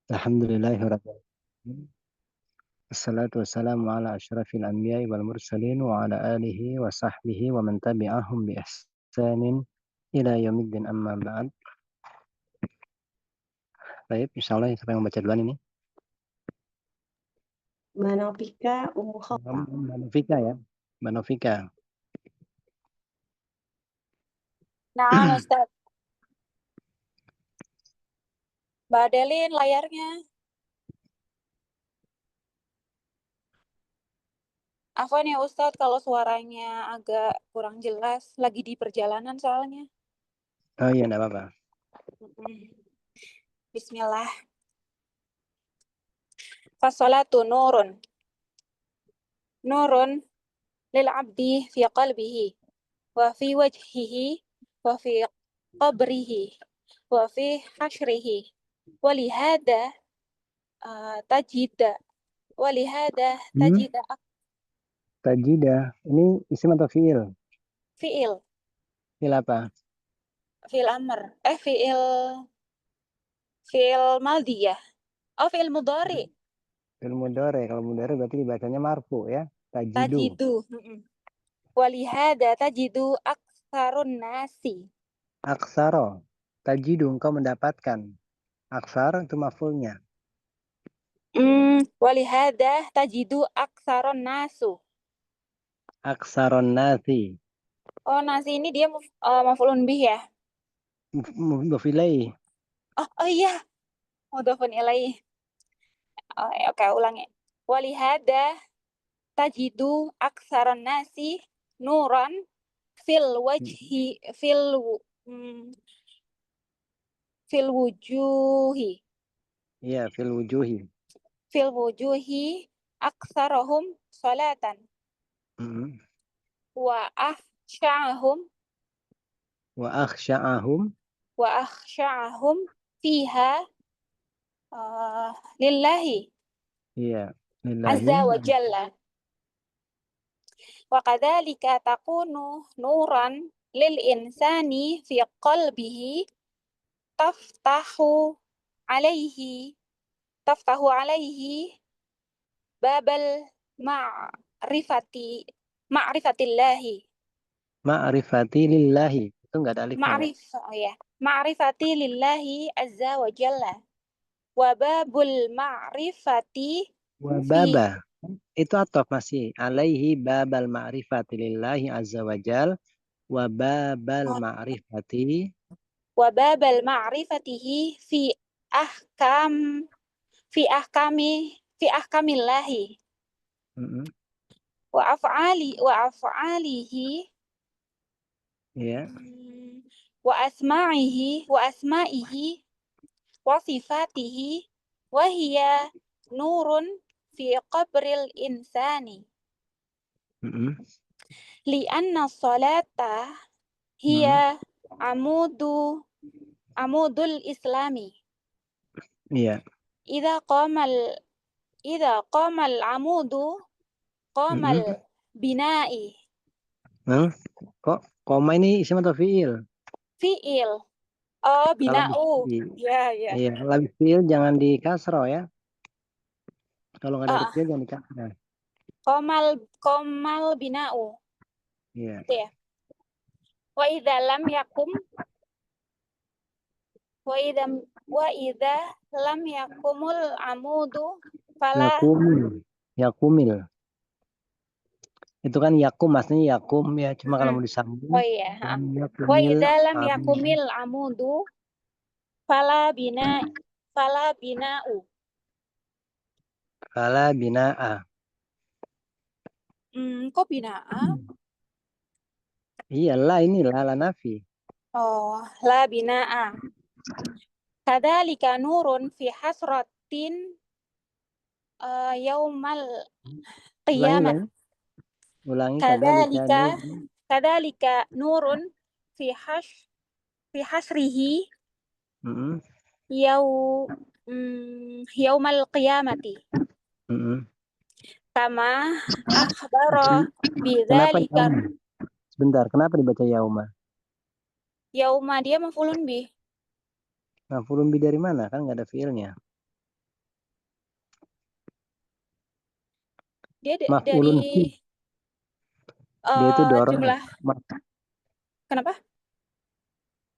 Alhamdulillahirabbil alamin. Wassalatu wassalamu ala asyrafil anbiya'i wal mursalin wa ala alihi wa sahbihi wa man tabi'ahum bi ihsanin ila yaumiddin amma ba'd. Baik, insyaallah siapa yang membaca duluan ini? Mbak Novika, Ummu Khawfa. Mbak Novika ya. Mbak Novika. Nah, Ustaz. Mbak Adeline layarnya. Afwan ya Ustadz kalau suaranya agak kurang jelas. Lagi di perjalanan soalnya. Oh iya, enggak apa-apa. Bismillah. Fassalatu nurun. Nurun lil abdi fi qalbihi. Wa fi wajhihi. Wa fi qabrihi. Wa fi hasyrihi. Walihada tajida. Walihada tajida Tajidah. Ini isim atau fiil? fi'il. Fiil apa? Fi'il amr. Fi'il madhi ya. Oh, fi'il mudhari. Fiil mudhari. Kalau mudhari berarti dibacanya marfu ya. Tajidu. Tajidu. Walihada tajidu aksarun nasi. Aksaro. Tajidu engkau mendapatkan. Aksar itu maf'ulnya. Walihada tajidu aksaron nasu. Aksaron nasi. Oh, nasi ini dia maf'ulun bih ya? Mudhof ilaih. Oh iya. Mudhofun ilaih. Oke, ulangi. Walihada tajidu aksaron nasi nuran fil wajhi fil wujuhi. Iya, fil wujuhi. Fil wujuhi aksarahum salatan. Wa akhsya'ahum fiha lillahi. Iya, lillahi. Azza wa jalla. Wa kadzalika takunu nuran lil insani fi qalbihi taftahu alaihi babal ma'rifatillahi. Ma'rifati lillahi. Itu enggak ada alifnya. Ma'rifati lillahi azza wa jalla. Wa babul ma'rifati Wababa. Itu ataf masih. Alaihi babal ma'rifati lillahi azza wa jal. Wababal ma'rifati. Wababal ma'rifatihi fi ahkamillahi. Wa af'alihi. Ya. Wa asma'ihi wa sifatihi wa hiya nurun fi qabril insani. Li'anna salata hiya amudul islami. Iya. Idza qamal amudu qamal bina'i. Kok koma ini isim atau fiil? Fiil. Oh, bina'u. Ya. Iya, kalau fiil jangan di kasro ya. Kalau nggak ada fiil jangan di kasro. Qamal bina'u. Iya. Itu ya. Wa idza lam yakumul amudu fala yakumil. Itu kan yakum maksudnya yakum ya, cuma kalau mau disambung. Oh iya, wa idza lam yakumil amudu fala bina'u. Fala bina'a. Kok bina'a? Iyalah ini la nafi. Oh, la bina'a. Kadzalika nurun fi hasratin yaumal qiyamah. Ulangi. Kadzalika nurun fi hasrihi yaumal qiyamati. Kama akhbara bidzalika. Sebentar, kenapa dibaca yauma? Yauma dia maf'ulun bih. Maf'ulun bih dari mana? Kan nggak ada fiilnya. Dia Maf'ulun dari fi. Dia itu dorof. jumlah. Kenapa?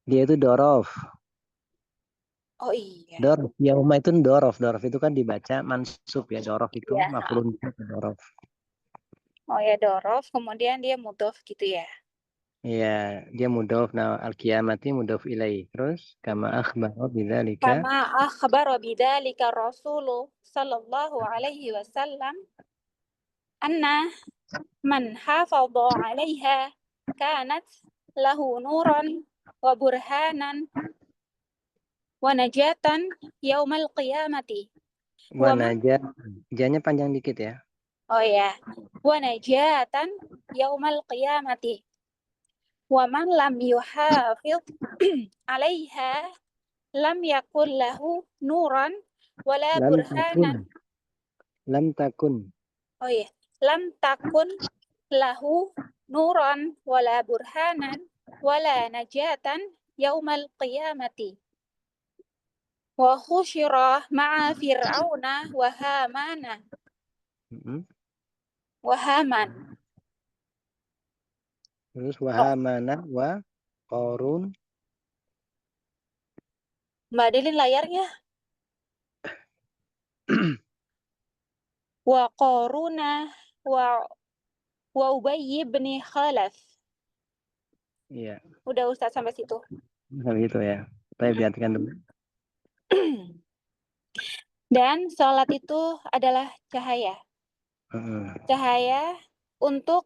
Dia itu dorof. Oh iya. Dorof. Yauma itu dorof. Dorof itu kan dibaca mansub ya. Dorof itu Iya. maf'ulun fi dorof. Oh ya, dorof. Kemudian dia mudhof gitu ya. Iya, dia mudhof. Nah, al-qiyamati mudhof ilaih. Terus kama akhbara bidzalika. Kama akhbara bidzalika Rasulullah sallallahu alaihi wasallam anna man hafadha 'alaiha kanat lahu nuran wa burhanan wa najatan yaumal qiyamati. Wa Wa man najat. Janya panjang dikit ya. Oh ya. Wa najatan yaumal qiyamati. Wa man lam yuhafidh 'alaiha lam yakul lahu nuran wala Lam takun. burhanan. Lam takun. Oh iya, lam takun lahu nuran wala burhanan wala najatan yaumal qiyamati. Wa khusyira ma'a fir'auna wa hamana wa haman. Terus wahamana wa Qarun. Mbak Delin layarnya. Wa Qaruna wa Ubay bin Khalaf. Iya, Udah Ustaz sampai situ. begitu ya. Baik, diartikan dulu. Dan sholat itu adalah cahaya. Cahaya untuk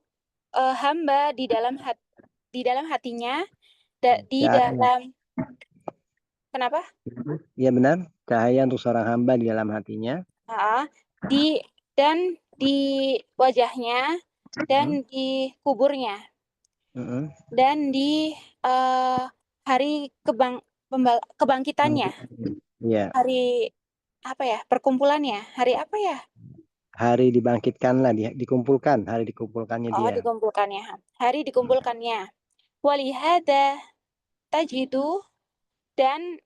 hamba di dalam hatinya, di dalam. Kenapa? Iya benar, cahaya untuk seorang hamba di dalam hatinya. Dan di wajahnya, dan di kuburnya, dan di hari kebangkitannya. Iya. Hari apa ya? Perkumpulannya. Hari apa ya? Hari dibangkitkanlah, dikumpulkan, hari dikumpulkannya dia. Dikumpulkannya. Hari dikumpulkannya. Walihada tajidu, dan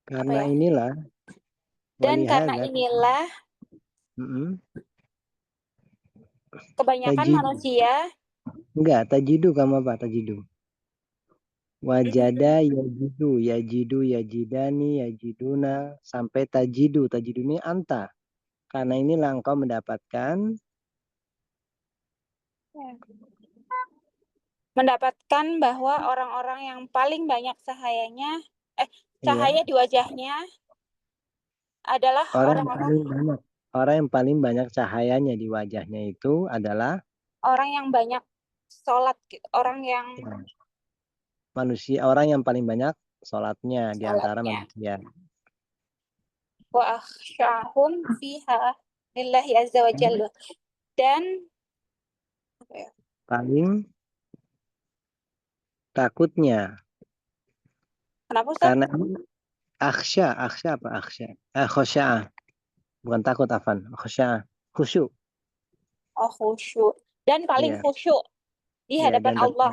karena ya? inilah. Dan karena inilah kebanyakan tajidu. manusia. Enggak, tajidu kamu apa? Tajidu. Wajada yajidu, yajidu, yajidani, yajiduna, sampai tajidu. Tajidu ini anta. Karena inilah engkau mendapatkan bahwa orang-orang yang paling banyak cahaya di wajahnya adalah orang yang paling banyak cahayanya di wajahnya itu adalah orang yang banyak sholat, orang yang manusia, orang yang paling banyak sholatnya di antara manusia. Wa akhsyahum fiha lillahi azza wa jalla. Dan paling takutnya. Kenapa Ustaz? Karena akhsya apa akhsya? Khosya'ah. Bukan takut, afan. Khosya'ah. Khusyuk. Oh, khusyuk. Dan paling khusyuk di hadapan Allah.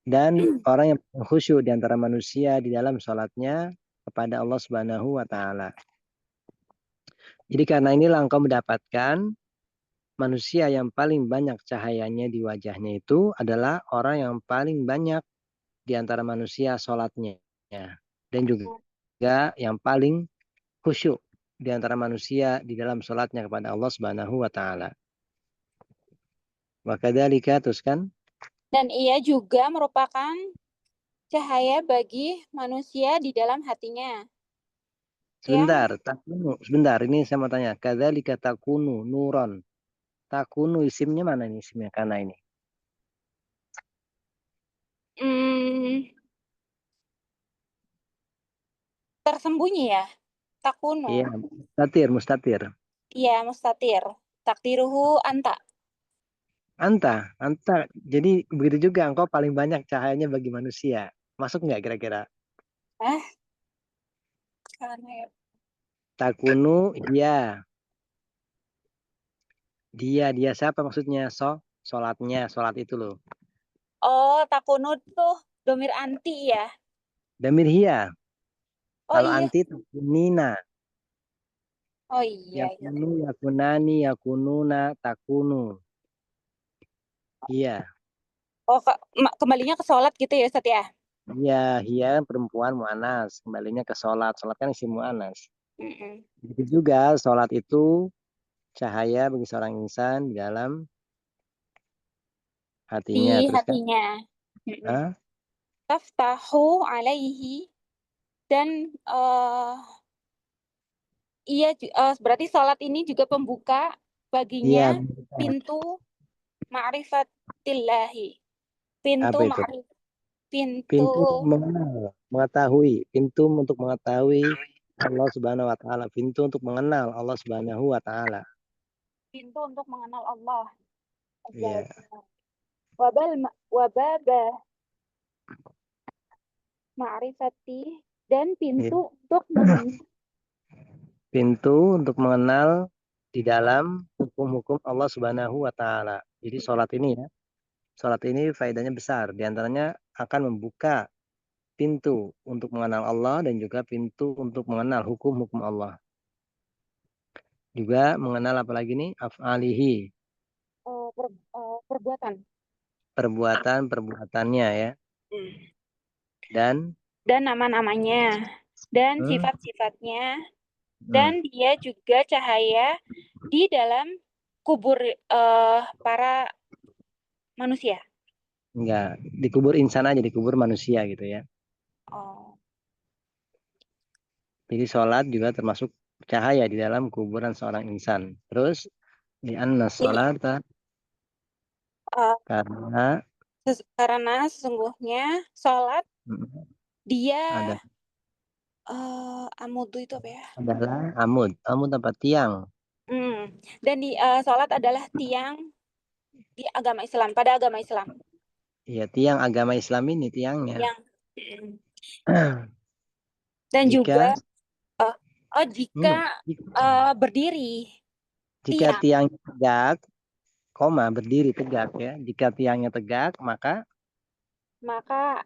Dan orang yang khusyuk di antara manusia di dalam sholatnya kepada Allah Subhanahu wa Ta'ala. Jadi karena inilah engkau mendapatkan manusia yang paling banyak cahayanya di wajahnya itu adalah orang yang paling banyak di antara manusia sholatnya. Dan juga yang paling khusyuk di antara manusia di dalam sholatnya kepada Allah Subhanahu wa Ta'ala. Wa kadzalika, terus kan? Dan ia juga merupakan cahaya bagi manusia di dalam hatinya. Sebentar, takunu. Sebentar, ini saya mau tanya. Kadzalika takunu nuron. Takunu isimnya mana ini isimnya? Karena ini. Tersembunyi ya? Takunu. Iya, mustatir. Iya, mustatir. Takdiruhu anta. Anta. Jadi begitu juga engkau paling banyak cahayanya bagi manusia. Masuk nggak kira-kira? Takunu, iya. Dia siapa maksudnya? Sholatnya, sholat itu loh. Oh, takunu tuh domir anti ya? Damir hiya. Oh Kalau iya. anti, takunina. Oh iya, iya. Yakunu, yakunani, yakununa, takunu. Iya. Oh, kembalinya ke sholat gitu ya, Ustaz ya? Iya, hiya perempuan mu'anas. Kembalinya ke sholat. Sholat kan isim mu'anas. Mm-mm. Begitu juga sholat itu cahaya bagi seorang insan di dalam hatinya. Di Terus kan? hatinya. Mm-mm. Hah? Taftahu alaihi, dan berarti sholat ini juga pembuka Iya. baginya pintu ma'rifatillahi. Pintu Apa itu? ma'rif, pintu Pintu mengenal, mengetahui. Pintu untuk mengetahui Allah Subhanahu wa Ta'ala. Pintu untuk mengenal Allah Subhanahu wa Ta'ala. pintu untuk mengenal Allah Azza wa Iya. Jalla. Wababa ma'rifati, dan Iya. pintu untuk mengenal. Pintu untuk mengenal di dalam hukum-hukum Allah Subhanahu wa Ta'ala. Jadi sholat ini ya, sholat ini faedahnya besar. Di antaranya akan membuka pintu untuk mengenal Allah dan juga pintu untuk mengenal hukum-hukum Allah. Juga mengenal apalagi nih? Af'alihi, Perbuatan. perbuatan-perbuatannya ya. Dan Dan nama-namanya, dan hmm, sifat-sifatnya, hmm, dan dia juga cahaya di dalam kubur para manusia. enggak, dikubur insan aja, dikubur manusia gitu ya. Oh. Jadi sholat juga termasuk cahaya di dalam kuburan seorang insan. Terus di anna sholata, Eh, karena karena sesungguhnya sholat hmm, dia ada amudu itu apa ya? adalah amud, amud apa tiang. Dan sholat adalah tiang di agama Islam, pada agama Islam. Iya, tiang agama Islam ini tiangnya. Yang mm, dan juga Jika eh, jika berdiri jika tiang, tiangnya tegak, koma berdiri tegak ya. Jika tiangnya tegak, maka maka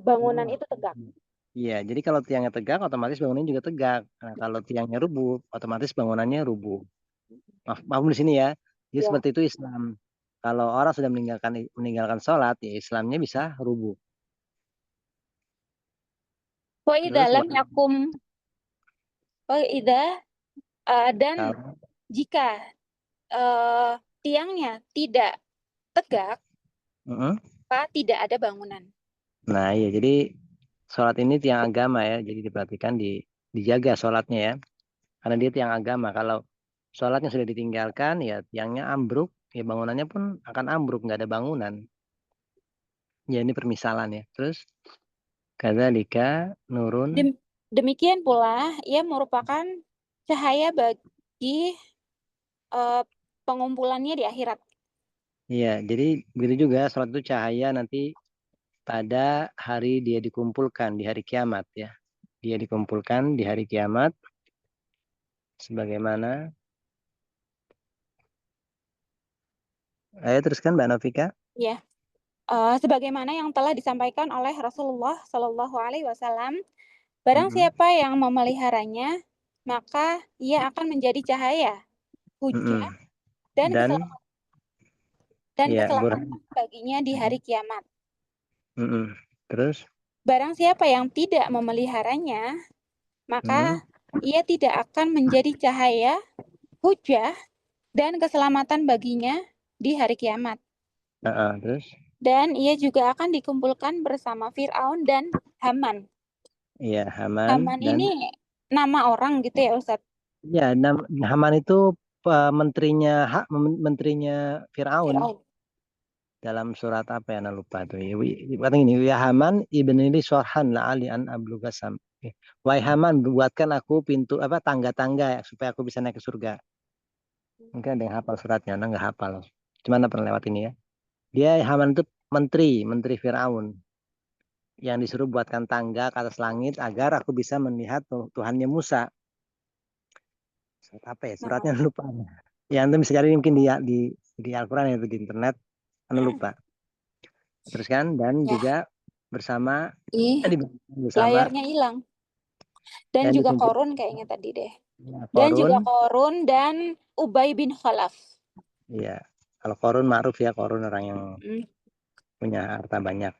bangunan itu tegak. iya. Jadi kalau tiangnya tegak, otomatis bangunannya juga tegak. Nah, kalau tiangnya rubuh, otomatis bangunannya rubuh. Maaf di sini ya. Jadi Ya. seperti itu Islam. Kalau orang sudah meninggalkan sholat, ya Islamnya bisa rubuh. Wa idza Terus lam yakum, wa idza dan kalau jika eh, tiangnya tidak tegak, mm-mm. maka tidak ada bangunan. Nah iya. Jadi sholat ini tiang agama ya. Jadi diperhatikan dijaga sholatnya ya. Karena dia tiang agama. Kalau sholatnya sudah ditinggalkan, ya tiangnya ambruk. Ya bangunannya pun akan ambruk, nggak ada bangunan. Ya ini permisalan ya. Terus kadzalika nurun. Demikian pula ia merupakan cahaya bagi eh, pengumpulannya di akhirat. Iya, jadi begitu juga sholat itu cahaya nanti pada hari dia dikumpulkan di hari kiamat ya. Dia dikumpulkan di hari kiamat sebagaimana. Ayo teruskan Mbak Novika. Ya, sebagaimana yang telah disampaikan oleh Rasulullah Shallallahu Alaihi Wasallam, barang Mm-mm. siapa yang memeliharanya, maka ia akan menjadi cahaya, hujah, Mm-mm. dan Dan ya keselamatan Burhan. baginya di hari kiamat. Mm-mm. Terus Barang siapa yang tidak memeliharanya, mm-mm. maka ia tidak akan menjadi cahaya, hujah, dan keselamatan baginya di hari kiamat. Terus Dan ia juga akan dikumpulkan bersama Fir'aun dan Haman. ya Haman Haman dan ini nama orang gitu ya Ustadz? ya Haman itu menterinya menterinya Firaun Fir'aun. dalam surat apa ya? Nah, lupa tuh. Katanya ini ya Haman ibnili sorhan la ali an ablugasam. Wahai Haman, buatkan aku pintu apa tangga-tangga ya, supaya aku bisa naik ke surga. Mungkin ada yang hafal suratnya, nah nggak hafal. Cuma pernah lewat ini ya. Dia Haman itu menteri Firaun yang disuruh buatkan tangga ke atas langit agar aku bisa melihat Tuhannya Musa. Surat apa ya? Suratnya lupa. Ya, nanti bisa cari mungkin di Al-Quran itu di internet. Anu lupa. Terus kan dan Ya, juga bersama ih, bersama layarnya hilang. Dan dan juga dikumpul Korun kayaknya tadi deh. Ya, Dan juga Qarun. Qarun dan Ubay bin Khalaf. Iya. Kalau Qarun ma'ruf ya, Qarun orang yang Mm. punya harta banyak.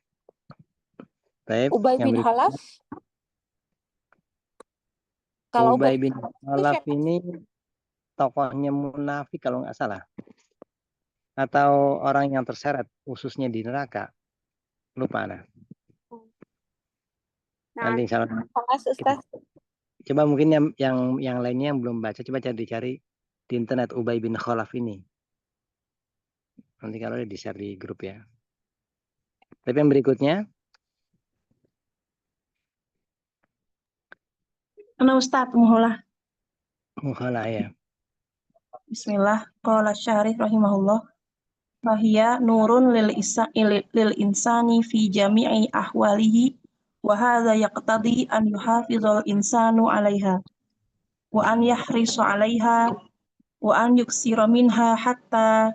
Baik, Ubay yang bin berikutnya. Khalaf. Kalau Ubay Ubay bin itu Khalaf siapa? ini tokohnya munafik kalau nggak salah. Atau orang yang terseret khususnya di neraka. Lupa nah. Nah, Nanti insya Allah Mas kita Ustaz. coba mungkin yang lainnya yang belum baca coba cari-cari di internet Ubay bin Khalaf ini. Nanti kalau di share di grup ya. Tapi yang berikutnya, Ana Ustaz muholah. Mukhalah ya. Bismillah. Qala Syarih rahimahullah. Fahiya nurun lil insani fi jami'i ahwalihi wa hadza yaqtadi an yuhafizal insanu 'alaiha wa an yahrisa 'alaiha wa an yuksira minha hatta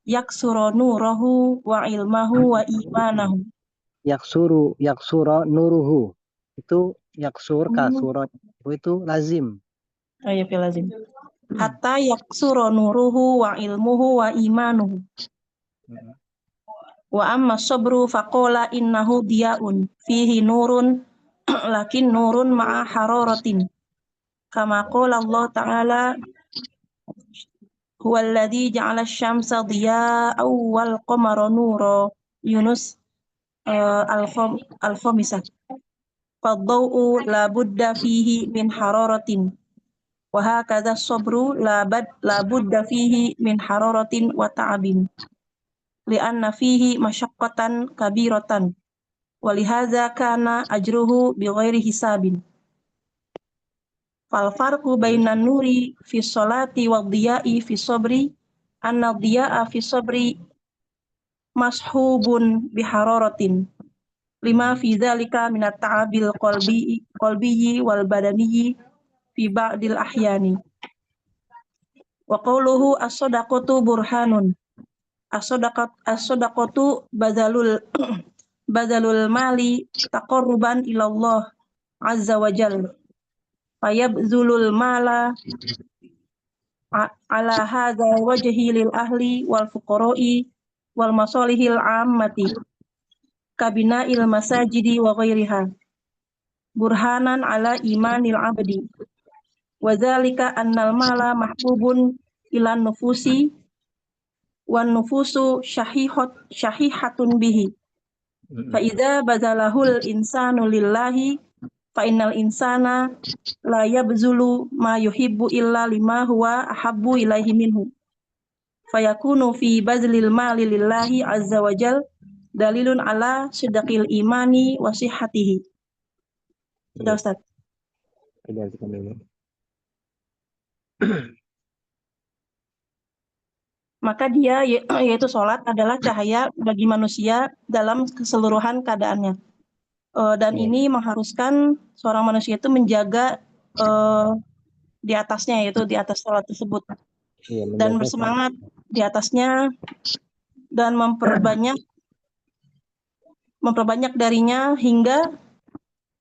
yaksura nurahu wa ilmahu wa imanahu. Yaksura nuruhu. Itu yaksur kasuro itu lazim. Ayo lazim. Hatta yaksura nuruhu wa ilmuhu wa imanuhu. Wa amma sabru faqala innahu diyaun fihi nurun lakin nurun ma'a hararatin. Kama qala Allah Ta'ala huwallazi ja'ala asy-syamsa diya'an wal qamara nura. Yunus al-khamisah. Fad-daw'u la budda fihi min hararatin. Wa hakadha as-sabru la budda fihi min hararatin wa ta'abin. Li'anna fihi masyaqqatan kabiratan. Walihadza kana ajruhu bighairi hisabin. Fal farqu bainan nuri fi sholati wad diya'i fi sabri anna diya'a fi sabri mashubun bihararatin lima fi dzalika min at-ta'abil qalbiyyi wal badaniyyi fi ba'dil ahyani. Wa qawluhu as-shadaqatu burhanun. As-shadaqatu badalul mali taqarruban ilallah azza wa jalla. Fayabzulul mala ala hadza wajhi lil ahli wal fuqara'i wal masalihil ammati kabina'il masajidi wa ghairiha burhanan ala imanil abdi wa dzalika annal mala mahbubun ilan nufusi wan nufusu syahihatun bihi fa idza bazalahul insanu lillahi fa innal insana la yabzulu ma yuhibbu illa lima huwa ahabbu ilaihi minhu fayakunu fi bazlil mali lillahi azza wa jal dalilun ala sidqil imani wa sihhatihi. Sudah Ustaz. Maka dia yaitu sholat adalah cahaya bagi manusia dalam keseluruhan keadaannya. Dan ini mengharuskan seorang manusia itu menjaga di atasnya, yaitu di atas sholat tersebut. Dan bersemangat di atasnya dan memperbanyak darinya hingga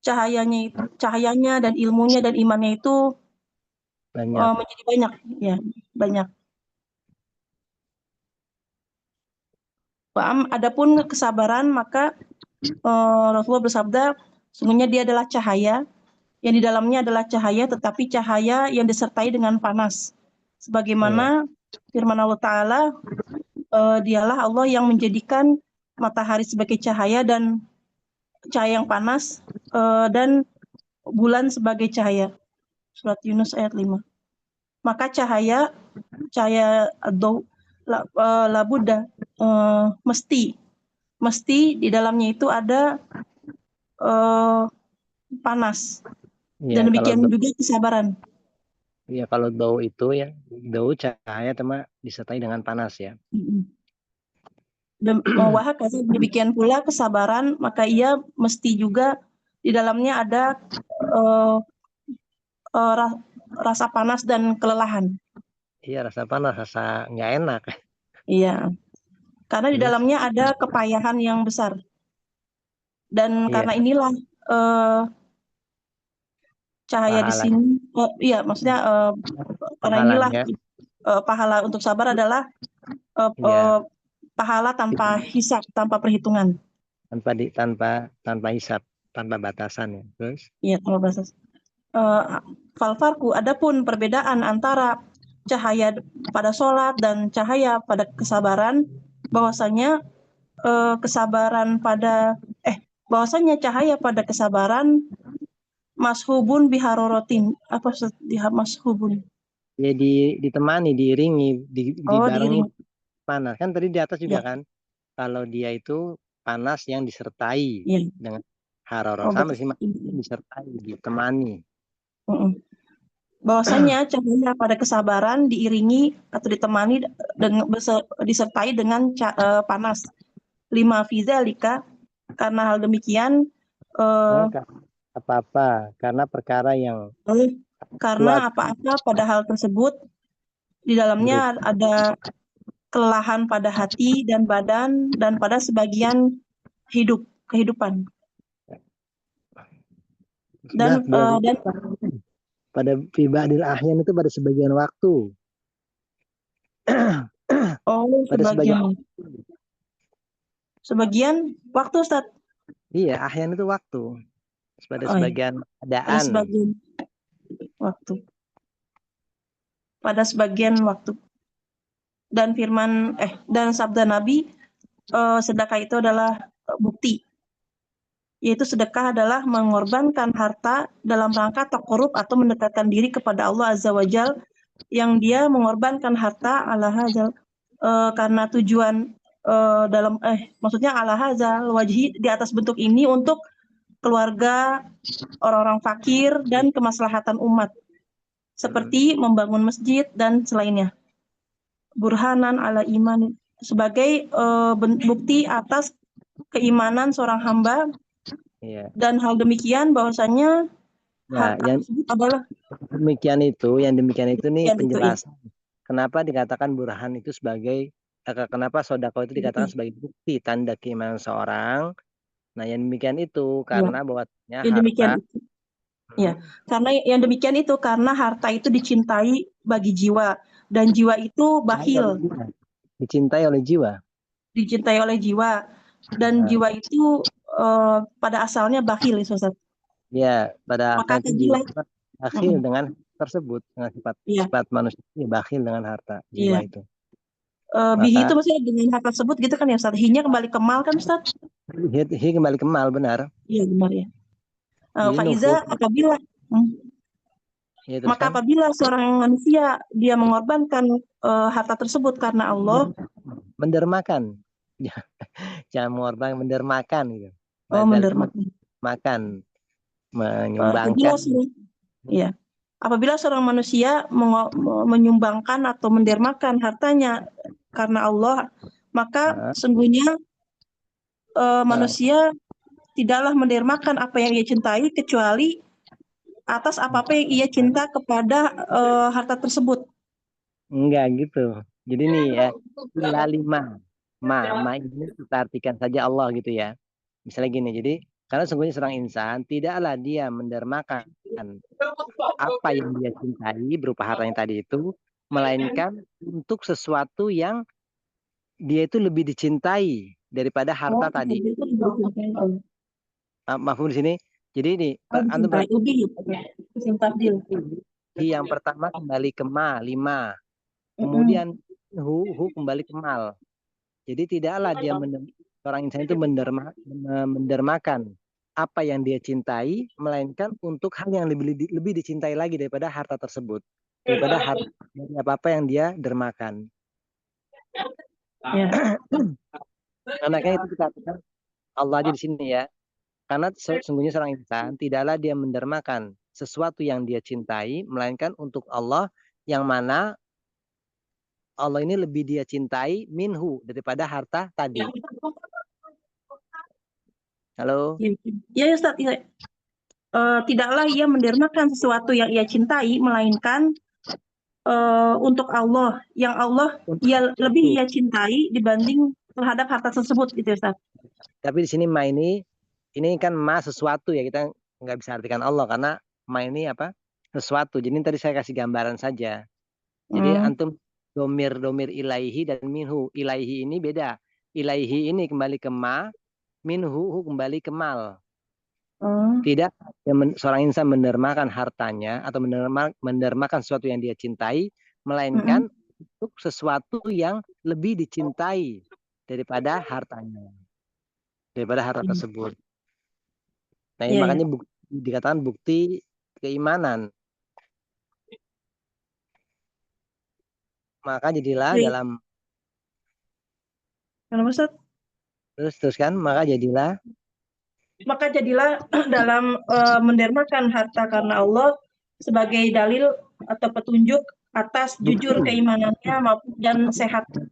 cahayanya dan ilmunya dan imannya itu menjadi banyak, ya, banyak. Adapun kesabaran, maka Rasulullah bersabda, sungguhnya dia adalah cahaya, yang di dalamnya adalah cahaya, tetapi cahaya yang disertai dengan panas. Sebagaimana firman Allah Ta'ala, dialah Allah yang menjadikan matahari sebagai cahaya dan cahaya yang panas, dan bulan sebagai cahaya. Surat Yunus ayat 5. Maka cahaya labuda, mesti di dalamnya itu ada panas. Dan demikian juga kesabaran. Iya, kalau dau itu ya, dau cahaya tema disertai dengan panas ya. Demikian pula kesabaran, maka ia mesti juga di dalamnya ada rasa panas dan kelelahan. Iya, rasa panas, rasa nggak enak. Iya, karena di dalamnya ada kepayahan yang besar. Dan karena inilah Cahaya di Pahala. sini, iya maksudnya karena inilah Pahalanya. pahala untuk sabar adalah Iya. pahala tanpa hisab, tanpa perhitungan. Tanpa hisab, tanpa batasan ya. Terus Iya, tanpa batas. Falfarku, adapun perbedaan antara cahaya pada sholat dan cahaya pada kesabaran, bahwasanya bahwasanya cahaya pada kesabaran mashubun biharorotin. Apa mashubun? ya ditemani, diiringi, Oh, dibarengi diiring. panas. Kan tadi di atas juga Ya, kan, kalau dia itu panas yang disertai ya. dengan haroro. Oh, Sama berarti sih, disertai, ditemani. bahwasanya cahaya pada kesabaran diiringi atau ditemani dengan disertai dengan panas. 5 fizalika, karena hal demikian Enggak apa-apa, karena perkara yang karena apa-apa pada hal tersebut di dalamnya ada kelelahan pada hati dan badan dan pada sebagian kehidupan. Dan pada fibadil ahyan itu pada sebagian waktu. Pada sebagian waktu, Ustaz. Iya, ahyan itu waktu. Pada sebagian keadaan. Pada sebagian waktu. Pada sebagian waktu. Dan dan sabda Nabi, sedekah itu adalah bukti. Yaitu sedekah adalah mengorbankan harta dalam rangka taqarrub atau mendekatkan diri kepada Allah Azza wa Jal, yang dia mengorbankan harta ala hazal karena tujuan maksudnya ala hazal wajhi, di atas bentuk ini untuk keluarga, orang-orang fakir, dan kemaslahatan umat, seperti membangun masjid dan selainnya. Burhanan ala iman, sebagai bukti atas keimanan seorang hamba. Iya. Dan hal demikian bahwasanya harta tersebut adalah yang demikian itu nih penjelasan. Itu. Kenapa dikatakan burhan itu sebagai kenapa sodako itu dikatakan sebagai bukti tanda keimanan seorang. Nah, yang demikian itu karena bahwasanya harta. Ya, karena yang demikian itu karena harta itu dicintai bagi jiwa, dan jiwa itu bakhil. Dicintai oleh jiwa. Dicintai oleh jiwa, dan jiwa itu pada asalnya bakhil, Ustaz. Ya, pada asalnya itu jiwa bakhil dengan tersebut, dengan sifat manusia bakhil dengan harta jiwa itu. Bihi itu maksudnya dengan harta tersebut gitu kan ya, Ustaz. Hi-nya kembali ke mal kan, Ustaz? Hi kembali ke mal, benar. Iya, benar ya. Faiza apabila maka apabila seorang manusia dia mengorbankan harta tersebut karena Allah, mendermakan. Jangan mengorbankan, mendermakan gitu. mendermakan. Menyumbangkan. Apabila seorang manusia menyumbangkan atau mendermakan hartanya karena Allah, maka sungguhnya manusia tidaklah mendermakan apa yang ia cintai kecuali atas apa yang ia cinta kepada harta tersebut. Enggak gitu. Jadi nih ya, lalima ma ini kita artikan saja Allah gitu ya. Misalnya gini, jadi karena sungguhnya seorang insan tidaklah dia mendermakan apa yang dia cintai berupa hartanya tadi itu, melainkan untuk sesuatu yang dia itu lebih dicintai daripada harta tadi. Maaf di sini. Jadi ini yang pertama kembali ke ma, 5. Kemudian hu kembali ke mal. Jadi tidaklah dia orang insan itu mendermakan apa yang dia cintai, melainkan untuk hal yang lebih dicintai lagi daripada harta tersebut, daripada harta dari apa-apa yang dia dermakan. Karena kan itu dikatakan Allah aja di sini ya. Karena sesungguhnya seorang insan tidaklah dia mendermakan sesuatu yang dia cintai, melainkan untuk Allah, yang mana Allah ini lebih dia cintai minhu daripada harta tadi. Halo? Ya, Ustaz. Tidaklah ia mendermakan sesuatu yang ia cintai, melainkan untuk Allah, yang Allah lebih ia cintai dibanding terhadap harta tersebut, gitu, Ustaz. Tapi di sini ma ini kan ma sesuatu ya, kita nggak bisa artikan Allah karena Ma ini apa? Sesuatu. Jadi tadi saya kasih gambaran saja. Jadi antum domir ilaihi dan minhu. Ilaihi ini beda. Ilaihi ini kembali ke ma, minhu kembali ke mal. Tidak seorang insan mendermakan hartanya atau mendermakan sesuatu yang dia cintai, melainkan untuk sesuatu yang lebih dicintai daripada hartanya, daripada harta tersebut. Nah, ini makanya dikatakan bukti keimanan. Maka jadilah dalam teruskan, maka jadilah dalam mendermakan harta karena Allah sebagai dalil atau petunjuk atas jujur bukti. keimanannya maupun dan sehat dan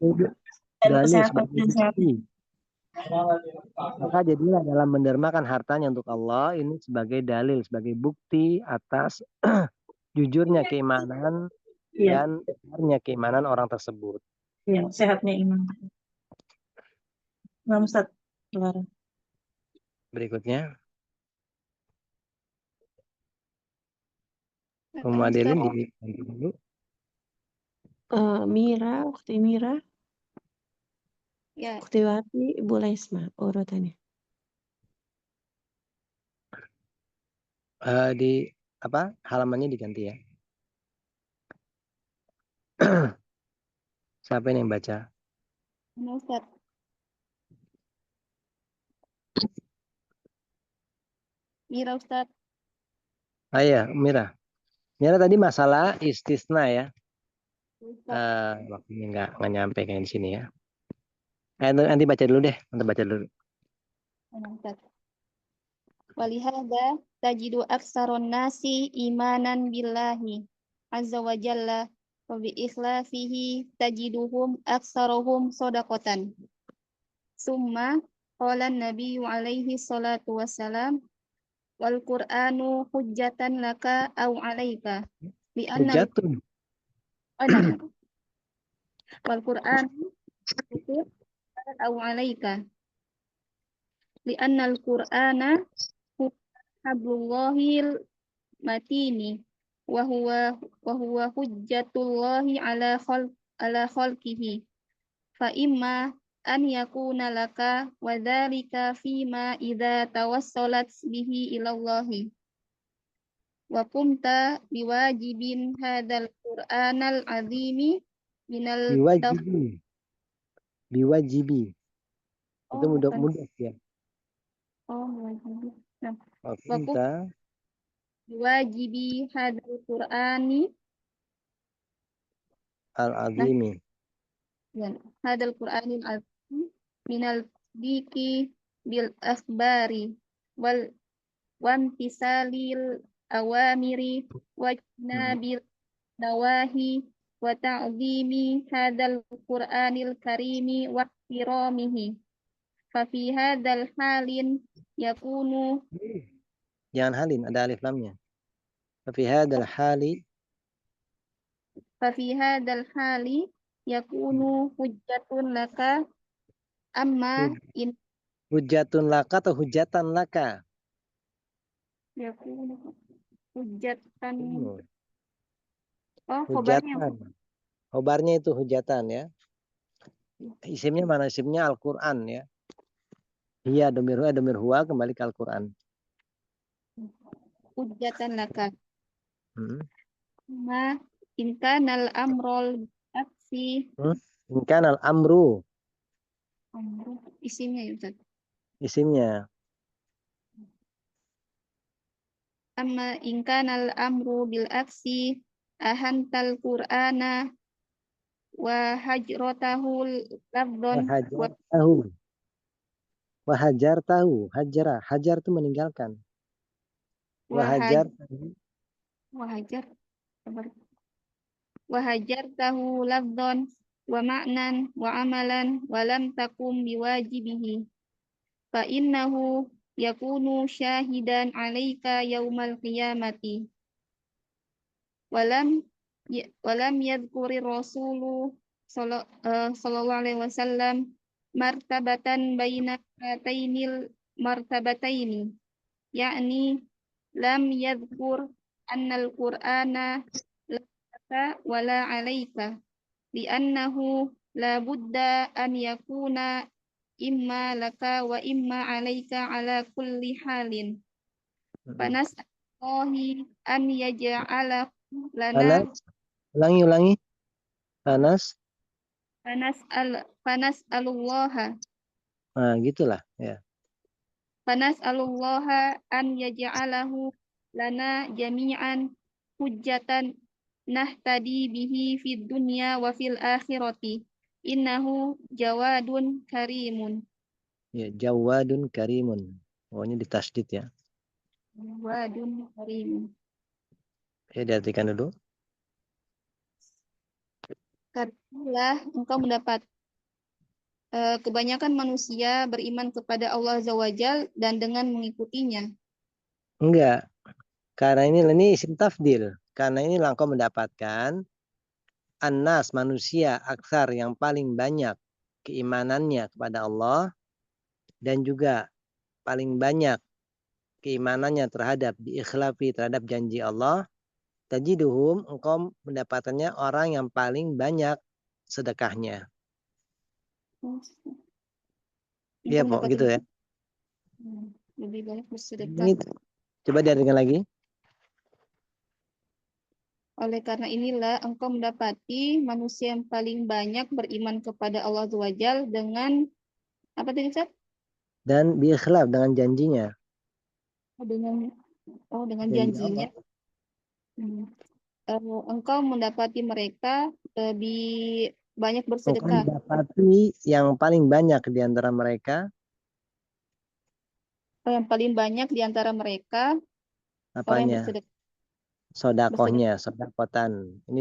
Dalil kesehatan sebagai dan sehat. bukti. Maka jadilah dalam mendermakan hartanya untuk Allah ini sebagai dalil, sebagai bukti atas jujurnya keimanan dan benarnya keimanan orang tersebut. Iya, sehatnya iman. Nah, Ustaz. Berikutnya, Umadelin dulu. Mira, Ukti Mira, Ya, Uktiwati, Ibu Laisma urutannya. Di apa halamannya diganti ya. Siapa ini yang baca? Ustaz. Mira, Ustaz. Ya, Mira. Mira tadi masalah istisna ya. Waktunya nggak nyampe kayak di sini ya. Nanti baca dulu deh. Nanti baca dulu. Ustaz. Walihada tajidu aksaron nasi imanan billahi azza wa jalla wa bi ikhlasihi tajiduhum aksarohum sodakotan. Summa qala Nabi alaihi salatu wassalam wal Qur'anu hujjatan laka au alaika li anna Hujjatun. wal Qur'anu hujjatan au alaika li anna al Qur'ana hablullahil matini wa huwa hujjatullahi ala khalqihi fa imma an yakuna laka wa dzalika fima idza tawassalat bihi ilallahi wa qumta biwajibin hadzal qur'anal azimi minal Biwajibi. Itu mudah ya. Biwajibi. Nah, wa qumta biwajibi hadzal qur'ani al-azimi. Hadal Qur'anil azim minal diki bil akhbari wal wantisalil awamiri wajnabil nawahi wa ta'zimi hadal Qur'anil karimi wa ihtiramihi fa fi hadal halin yakunu Jangan halin, ada alif lamnya. Fa fi hadal hali yakunu hujjatun laka amma in hujjatun laka atau hujjatan laka? yakunu hujjatan Hujjatan. Khobarnya itu hujjatan ya. Isimnya mana? Isimnya Al-Quran ya. Iya, domir huwa kembali ke Al-Quran. hujjatan laka ma in kanal amrol aksi in kanal amru isimnya ya Ustaz. Isimnya Amma in kanal amru bil aksi ahantal qur'ana wa hajrotahu lafdon hajar itu meninggalkan wahajar tahu lafdon wa ma'nan wa amalan wa lam takum biwajibihi fa innahu yakunu syahidan alaika yaumal qiyamati walam yadhkuri rasulu sallallahu alaihi wasallam martabatan baina hatainil martabataini yakni lam yadhkur annal Qur'ana la laka wa la 'alaika li'annahu la budda an yakuna imma laka wa imma 'alaika 'ala kulli halin. Fanas'alullahi an yaj'alahu lana Panas, ulangi. Panas. fanas'alullaha Nah, gitulah ya. fanas'alullaha an yaj'alahu lana jami'an hujjatan nahtadi bihi fid dunya wa fil akhirati innahu jawadun karimun. Ya, Jawadun Karimun. Pokoknya ditasdid ya. Jawadun karimun. Ya, diartikan dulu. Katakanlah engkau mendapat kebanyakan manusia beriman kepada Allah Azza wa Jal dan dengan mengikutinya. Enggak. Karena ini isim tafdil. Karena ini engkau mendapatkan annas manusia aksar yang paling banyak keimanannya kepada Allah dan juga paling banyak keimanannya terhadap diikhlafi terhadap janji Allah. Tajiduhum, engkau mendapatkannya orang yang paling banyak sedekahnya. Iya, Pok, gitu ya. Lebih banyak bersedekah. Ini coba diartikan lagi. Oleh karena inilah engkau mendapati manusia yang paling banyak beriman kepada Allah Azza wa Jal dengan apa tadi Ustaz? Dan diikhlaf dengan janjinya. Dengan Janji janjinya. Allah. Engkau mendapati mereka lebih banyak Engkau bersedekah. mendapati yang paling banyak di antara mereka. Yang paling banyak di antara mereka orang yang Apanya? bersedekah. Sodakohnya, sodakotan. Ini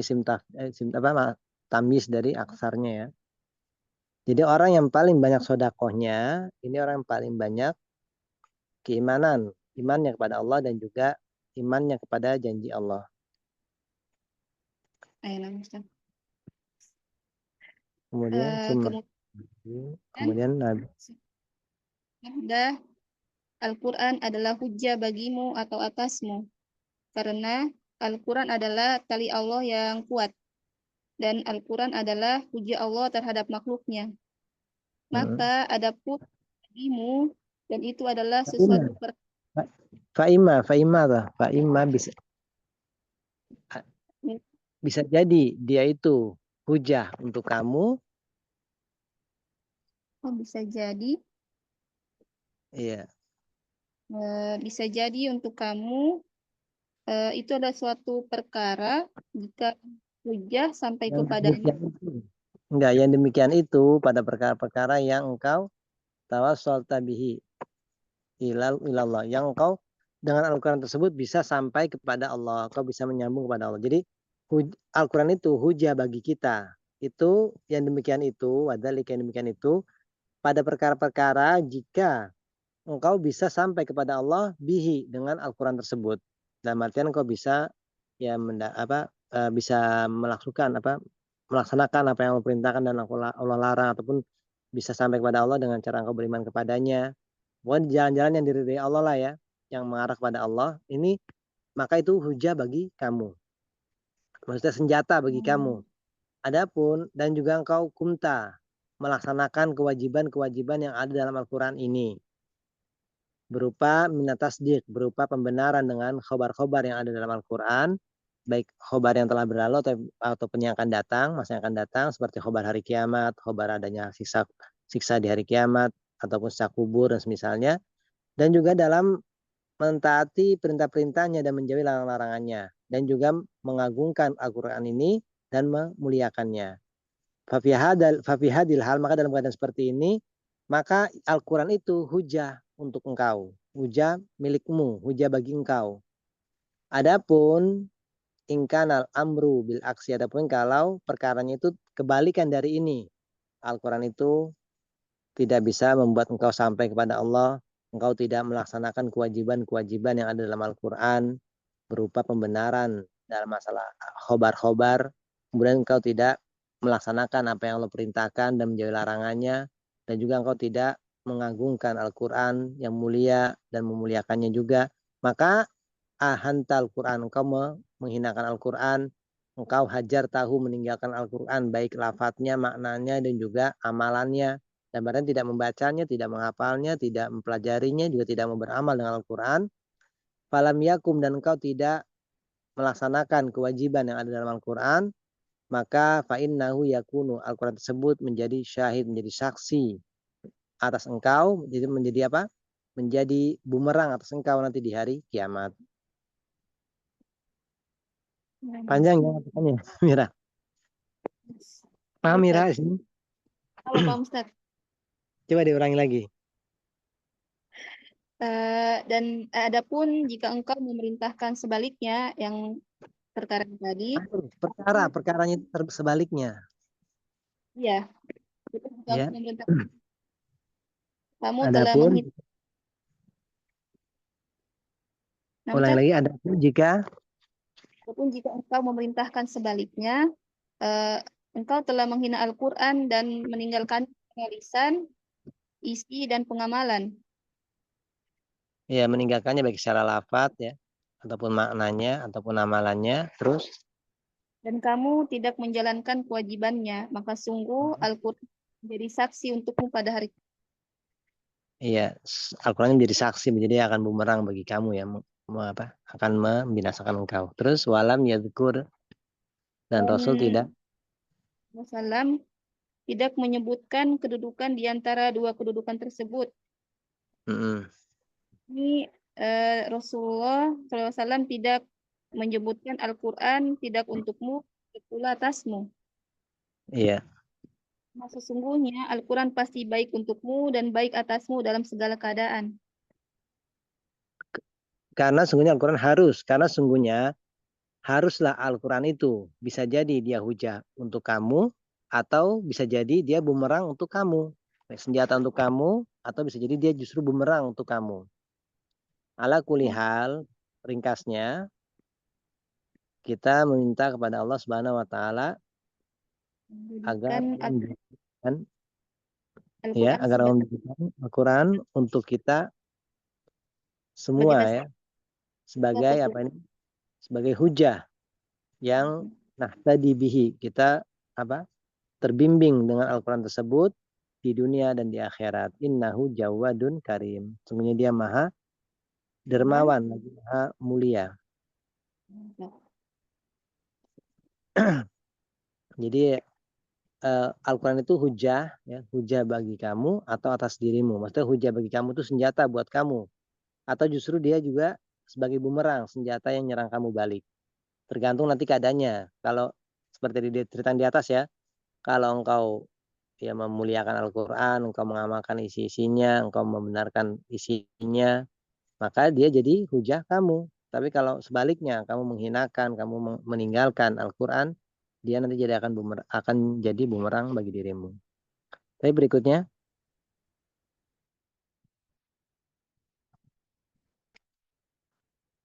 tamis dari aksarnya ya. Jadi orang yang paling banyak sodakohnya, ini orang yang paling banyak keimanan. Imannya kepada Allah dan juga imannya kepada janji Allah. Kemudian Al-Quran adalah hujjah bagimu atau atasmu. Karena Al-Quran adalah tali Allah yang kuat. Dan Al-Quran adalah hujjah Allah terhadap makhluknya. Maka adapun bagimu, dan itu adalah sesuatu Fa'imma bisa jadi dia itu hujah untuk kamu. Bisa jadi. Iya. Bisa jadi untuk kamu itu adalah suatu perkara jika hujah sampai kepadanya. Enggak, yang demikian itu pada perkara-perkara yang engkau tawassul tabihi ilallah, yang engkau dengan Al-Quran tersebut bisa sampai kepada Allah, kau bisa menyambung kepada Allah. Jadi Al-Quran itu hujah bagi kita. Itu yang demikian itu, wadhalika yang demikian itu pada perkara-perkara jika engkau bisa sampai kepada Allah bihi dengan Al-Quran tersebut. Dalam artian engkau bisa ya bisa melaksanakan apa yang Allah perintahkan dan Allah larang, ataupun bisa sampai kepada Allah dengan cara engkau beriman kepadanya. Bukan jalan-jalan yang diridhai Allah lah ya, yang mengarah kepada Allah. Ini maka itu hujah bagi kamu. Maksudnya senjata bagi kamu. Adapun dan juga engkau kumta melaksanakan kewajiban-kewajiban yang ada dalam Al-Quran ini. Berupa minatasdiq, berupa pembenaran dengan khobar-khobar yang ada dalam Al-Quran, baik khobar yang telah berlalu ataupun yang akan datang, masa yang akan datang, seperti khobar hari kiamat, khobar adanya siksa di hari kiamat, ataupun siksa kubur dan semisalnya, dan juga dalam mentaati perintah-perintahnya dan menjauhi larangan-larangannya, dan juga mengagungkan Al-Quran ini dan memuliakannya. Fafihadil hal, maka dalam keadaan seperti ini, maka Al-Quran itu hujah untuk engkau, hujah milikmu, hujah bagi engkau. Adapun ingkanal amru bil aksi, adapun kalau perkaranya itu kebalikan dari ini, Al-Quran itu tidak bisa membuat engkau sampai kepada Allah, engkau tidak melaksanakan kewajiban-kewajiban yang ada dalam Al-Quran berupa pembenaran dalam masalah khobar-khobar, kemudian engkau tidak melaksanakan apa yang Allah perintahkan dan menjauhi larangannya, dan juga engkau tidak mengagungkan Al-Quran yang mulia dan memuliakannya juga, maka ahantal Quran, engkau menghinakan Al-Quran, engkau hajar tahu meninggalkan Al-Quran, baik lafadznya, maknanya, dan juga amalannya. Dan badan tidak membacanya, tidak menghafalnya, tidak mempelajarinya, juga tidak mau beramal dengan Al-Quran. Falam yakum, dan engkau tidak melaksanakan kewajiban yang ada dalam Al-Quran, maka fa'innahu yakunu, Al-Quran tersebut menjadi syahid, menjadi saksi atas engkau, jadi menjadi apa? Menjadi bumerang atas engkau nanti di hari kiamat. Panjang ya katanya, Mira. Paham Mira di sini? Halo Pak Ustadz. Coba diulangi lagi. Dan adapun jika engkau memerintahkan sebaliknya yang perkara tadi, Perkaranya sebaliknya. ya, jika engkau Ya. memerintahkan, kamu telah Adapun, ulangi lagi, adapun jika engkau memerintahkan sebaliknya, engkau telah menghina Al-Quran dan meninggalkan lisan, isi, dan pengamalan. ya meninggalkannya baik secara lafaz ya, ataupun maknanya, ataupun amalannya, terus Dan kamu tidak menjalankan kewajibannya, maka sungguh Al-Quran menjadi saksi untukmu pada hari. iya, Al-Quran menjadi saksi, menjadi akan bumerang bagi kamu ya, akan membinasakan engkau. Terus walam yadhkur, dan Rasul tidak Wasallam tidak menyebutkan kedudukan di antara dua kedudukan tersebut. Ini Rasulullah SAW tidak menyebutkan Al-Quran tidak untukmu, pula atasmu. Iya. Nah, sesungguhnya Al-Quran pasti baik untukmu dan baik atasmu dalam segala keadaan. Karena sungguhnya Al-Quran haruslah Al-Quran itu bisa jadi dia hujah untuk kamu, atau bisa jadi dia bumerang untuk kamu, senjata untuk kamu, atau bisa jadi dia justru bumerang untuk kamu. Ala kulihal, ringkasnya, kita meminta kepada Allah Subhanahu wa Ta'ala agar memberikan Al-Quran untuk kita semua ya, sebagai apa ini? Sebagai hujah yang nahtadi bihi, kita terbimbing dengan Al-Quran tersebut di dunia dan di akhirat. Innahu jawadun karim. Sebenarnya dia maha dermawan, lagi maha mulia. Jadi Al-Quran itu hujah, ya, hujah bagi kamu atau atas dirimu. Maksudnya hujah bagi kamu itu senjata buat kamu, atau justru dia juga sebagai bumerang, senjata yang nyerang kamu balik. Tergantung nanti keadaannya. Kalau seperti cerita di atas ya, kalau engkau ya memuliakan Al-Quran, engkau mengamalkan isi-isinya, engkau membenarkan isinya, maka dia jadi hujah kamu. Tapi kalau sebaliknya, kamu menghinakan, kamu meninggalkan Al-Quran, dia nanti akan jadi bumerang bagi dirimu. Tapi berikutnya,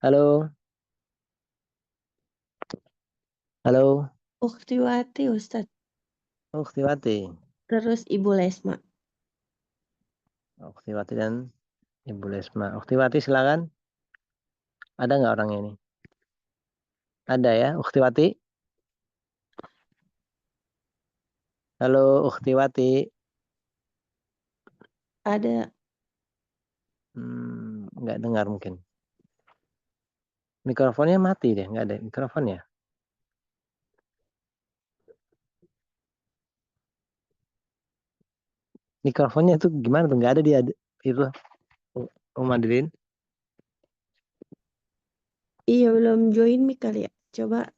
halo, halo, Ukhtiwati Ustadz. Ukhtiwati. Terus Ibu Lesma. Ukhtiwati dan Ibu Lesma. Ukhtiwati silakan. Ada nggak orang ini? Ada ya, Ukhtiwati. Halo, Ukhtiwati. Ada. Nggak dengar mungkin. Mikrofonnya mati deh, nggak ada mikrofonnya. Mikrofonnya itu gimana tuh? Nggak ada dia itu, Madrin. Iya, belum join mic kali ya. Coba.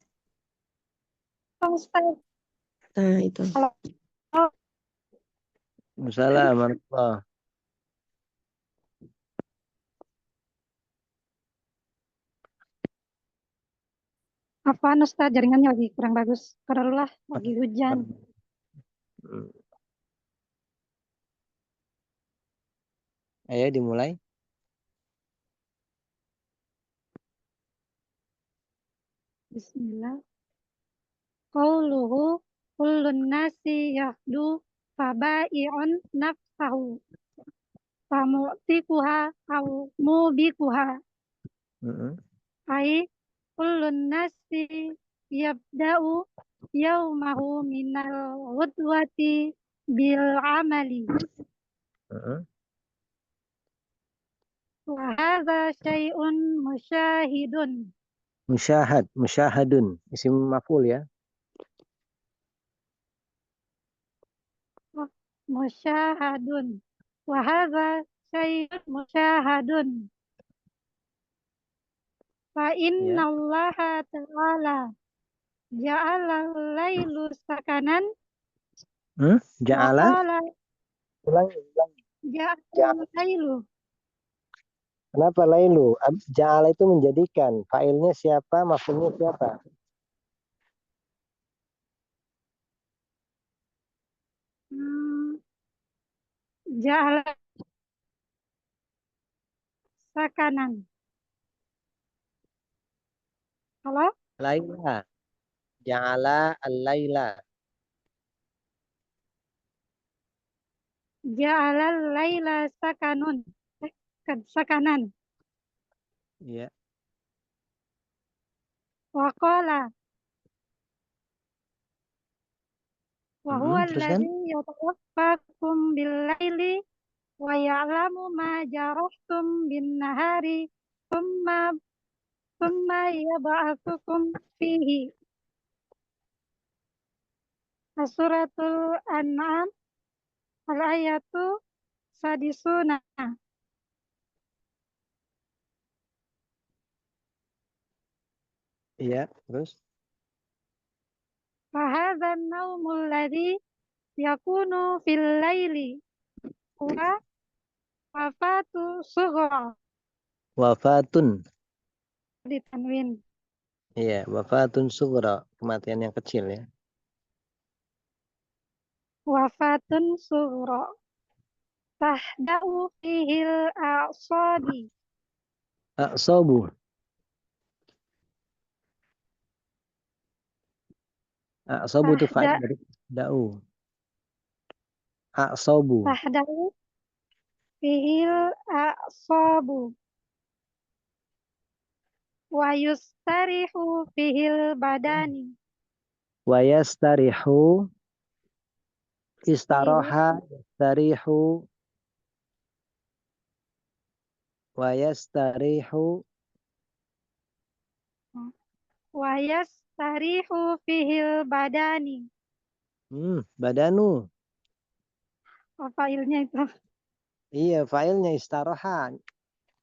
Nah, itu. Assalamualaikum. Apaan Ustaz, jaringannya lagi kurang bagus. Kadarullah, lagi hujan. Ayo dimulai. Bismillah. Qauluhu kullun nasi yahdu fabai'un nafsahu famu'tikuha au mubikuha. Ai kullun nasi yabda'u yaumahu minal ghudwati bil amali. Heeh. Wa hadza syai'un musyahidun. Musyahadun, isim maf'ul ya. Musyahadun. Wa hadza syai'un musyahadun. Fa Ya. innallaha ta'ala ja'ala lailu sakanan wa Ja'ala. qala Ulangi. ja'ala lailu. Kenapa lailu? Ja'ala itu menjadikan. Fa'ilnya siapa? Maf'ulnya siapa? Ja'ala sakanan. Halo? Laila. Ja'ala al-laila. Ja'ala laila sakanun. Sakanan. Ya. Wa qala wa huwa Teruskan. alladhi yatawaffakum bil-laili wa ya'lamu ma jarahtum bin-nahari thumma yab'atsukum fihi. Suratul An'am al-ayatu sadisuna. Iya, terus. Fahadha an-naumul ladzi yakunu fil laili wa wafatu sughra Wafatun. ditanwin. Iya, wafatun sughra, kematian yang kecil ya. Wafatun sughra tahda'u fihil a'sabi. Aqsabu. Aqsabu itu fa'il Tahda dari da'u. Aqsabu. tahda'u fihil a'sabu wa yustarihu fihil badani. Wa yastarihu. Fihi Istaroha. Yastarihu. Wa yastarihu. wa yastarihu fihil badani. Badanu. Apa failnya itu? Iya, fa'ilnya istaroha.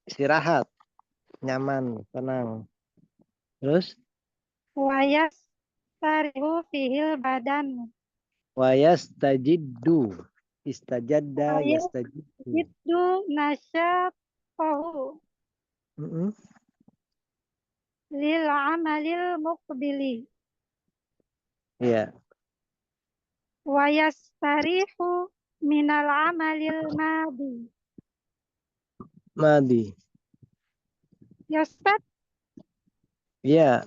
Istirahat. Nyaman, tenang. Terus. Wa yastarihu fihil badan. Wa yastajiddu. Istajadda Wa yastajiddu. yajidu nasyatahu Mm-mm. lil amalil muqbili. Iya. Wa yastarihu minal amalil madi. Madi. Ya Ustaz, Iya,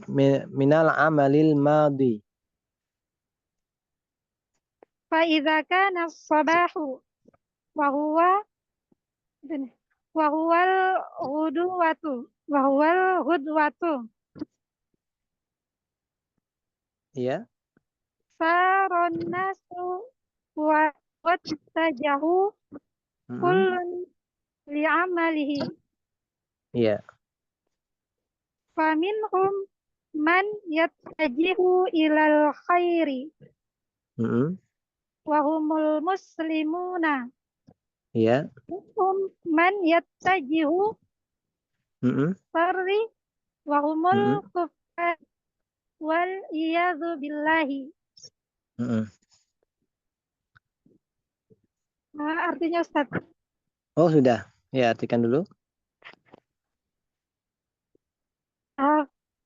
minal amalil madi. fa idza kana as-sabahu wa huwa wa huwal ghudwatu wa huwal ghudwatu Iya. saron nasu wa wattajahu Mm-mm. kullun li amalihi. Iya. Faminhum man yattajihu ilal khairi Mm-mm. wa humul muslimuna. Iya. Man yattajihu Mm-mm. sarri wa humul Mm-mm. kuffar wal iyadzu billahi. Mm-mm. Nah, artinya Ustaz, Oh, sudah. Ya, artikan dulu.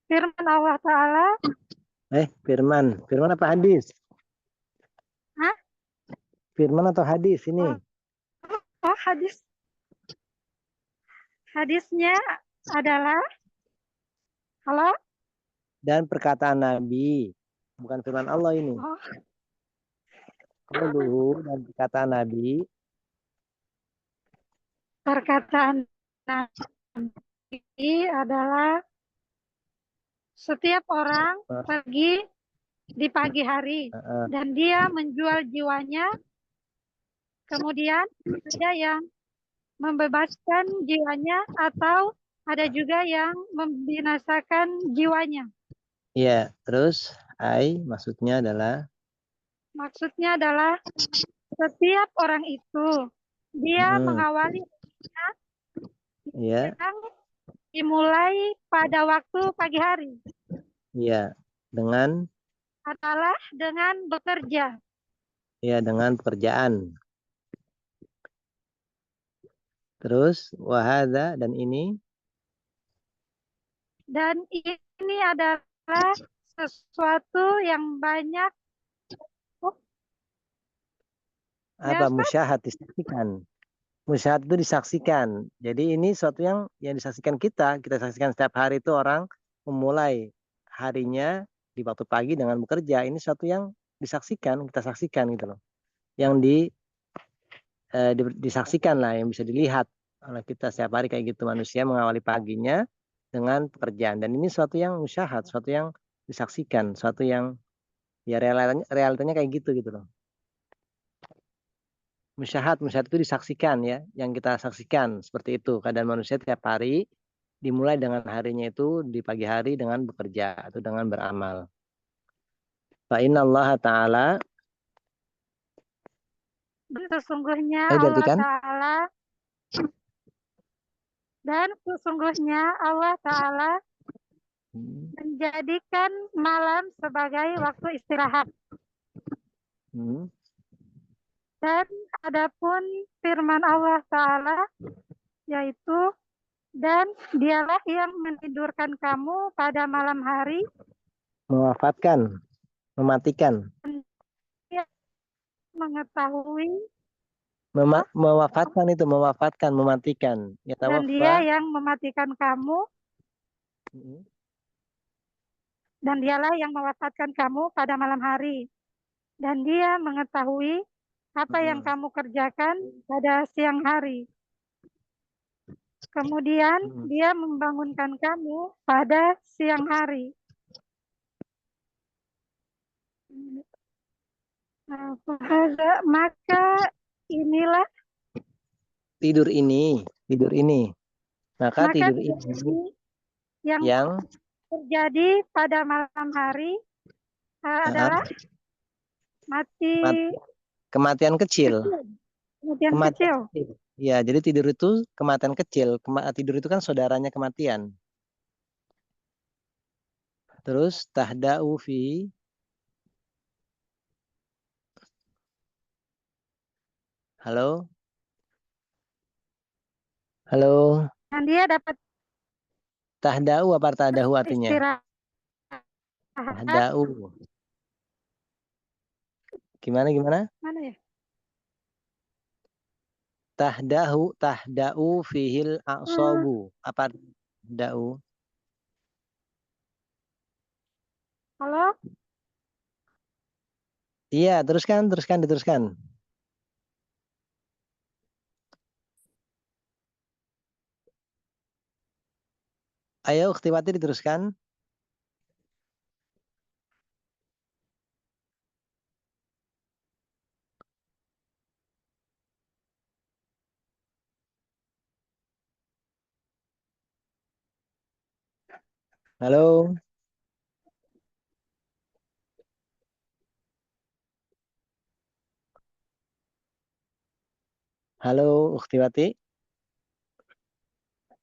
firman Allah Ta'ala, Firman. Firman apa hadis? hah? Firman atau hadis ini? Oh, hadisnya adalah, halo? Dan perkataan Nabi. Bukan firman Allah ini. Oh, Qauluhu dan perkataan Nabi. perkataan Nabi adalah Setiap orang pergi di pagi hari dan dia menjual jiwanya. Kemudian ada yang membebaskan jiwanya atau ada juga yang membinasakan jiwanya. Iya, terus maksudnya adalah Maksudnya adalah setiap orang itu dia mengawali iya, yang dimulai pada waktu pagi hari iya, dengan adalah dengan bekerja. ya dengan pekerjaan. Terus wahada dan ini Dan ini adalah sesuatu yang banyak apa Ustaz? musyahad disaksikan. Musyahad itu disaksikan. Jadi ini sesuatu yang disaksikan kita saksikan setiap hari itu orang memulai harinya di waktu pagi dengan bekerja. Ini sesuatu yang disaksikan, kita saksikan gitu loh. Yang disaksikan lah, yang bisa dilihat oleh kita setiap hari kayak gitu, manusia mengawali paginya dengan pekerjaan. Dan ini sesuatu yang musyahad, sesuatu yang disaksikan, sesuatu yang ya realitanya kayak gitu loh. Musyahad itu disaksikan ya, yang kita saksikan seperti itu. Keadaan manusia tiap hari dimulai dengan harinya itu di pagi hari dengan bekerja atau dengan beramal. Fa inna Allah Ta'ala, Sesungguhnya berarti Allah kan? Ta'ala dan sesungguhnya Allah Ta'ala menjadikan malam sebagai waktu istirahat. Dan adapun firman Allah Ta'ala yaitu, dan dialah yang menidurkan kamu pada malam hari, Mewafatkan, mematikan. Dia mengetahui Mewafatkan itu, mematikan. Ya, dan dia yang mematikan kamu, dan dialah yang mewafatkan kamu pada malam hari, dan dia mengetahui apa yang kamu kerjakan pada siang hari. Kemudian dia membangunkan kamu pada siang hari. Maka inilah tidur ini. Maka tidur ini yang terjadi pada malam hari adalah kematian kecil. Kematian kecil. Ya, jadi tidur itu kematian kecil. Tidur itu kan saudaranya kematian. Terus tahda'u fi. Halo? Halo? Dan dia dapat tahda'u apa tahda'u artinya? istirahat. Tahda'u. Gimana? Mana ya? Tahda'u fihil a'sabu. Apa tahda'u? Halo? Iya, diteruskan. Ayo, Ukhtiwati diteruskan. Halo? Halo, Ukhtiwati?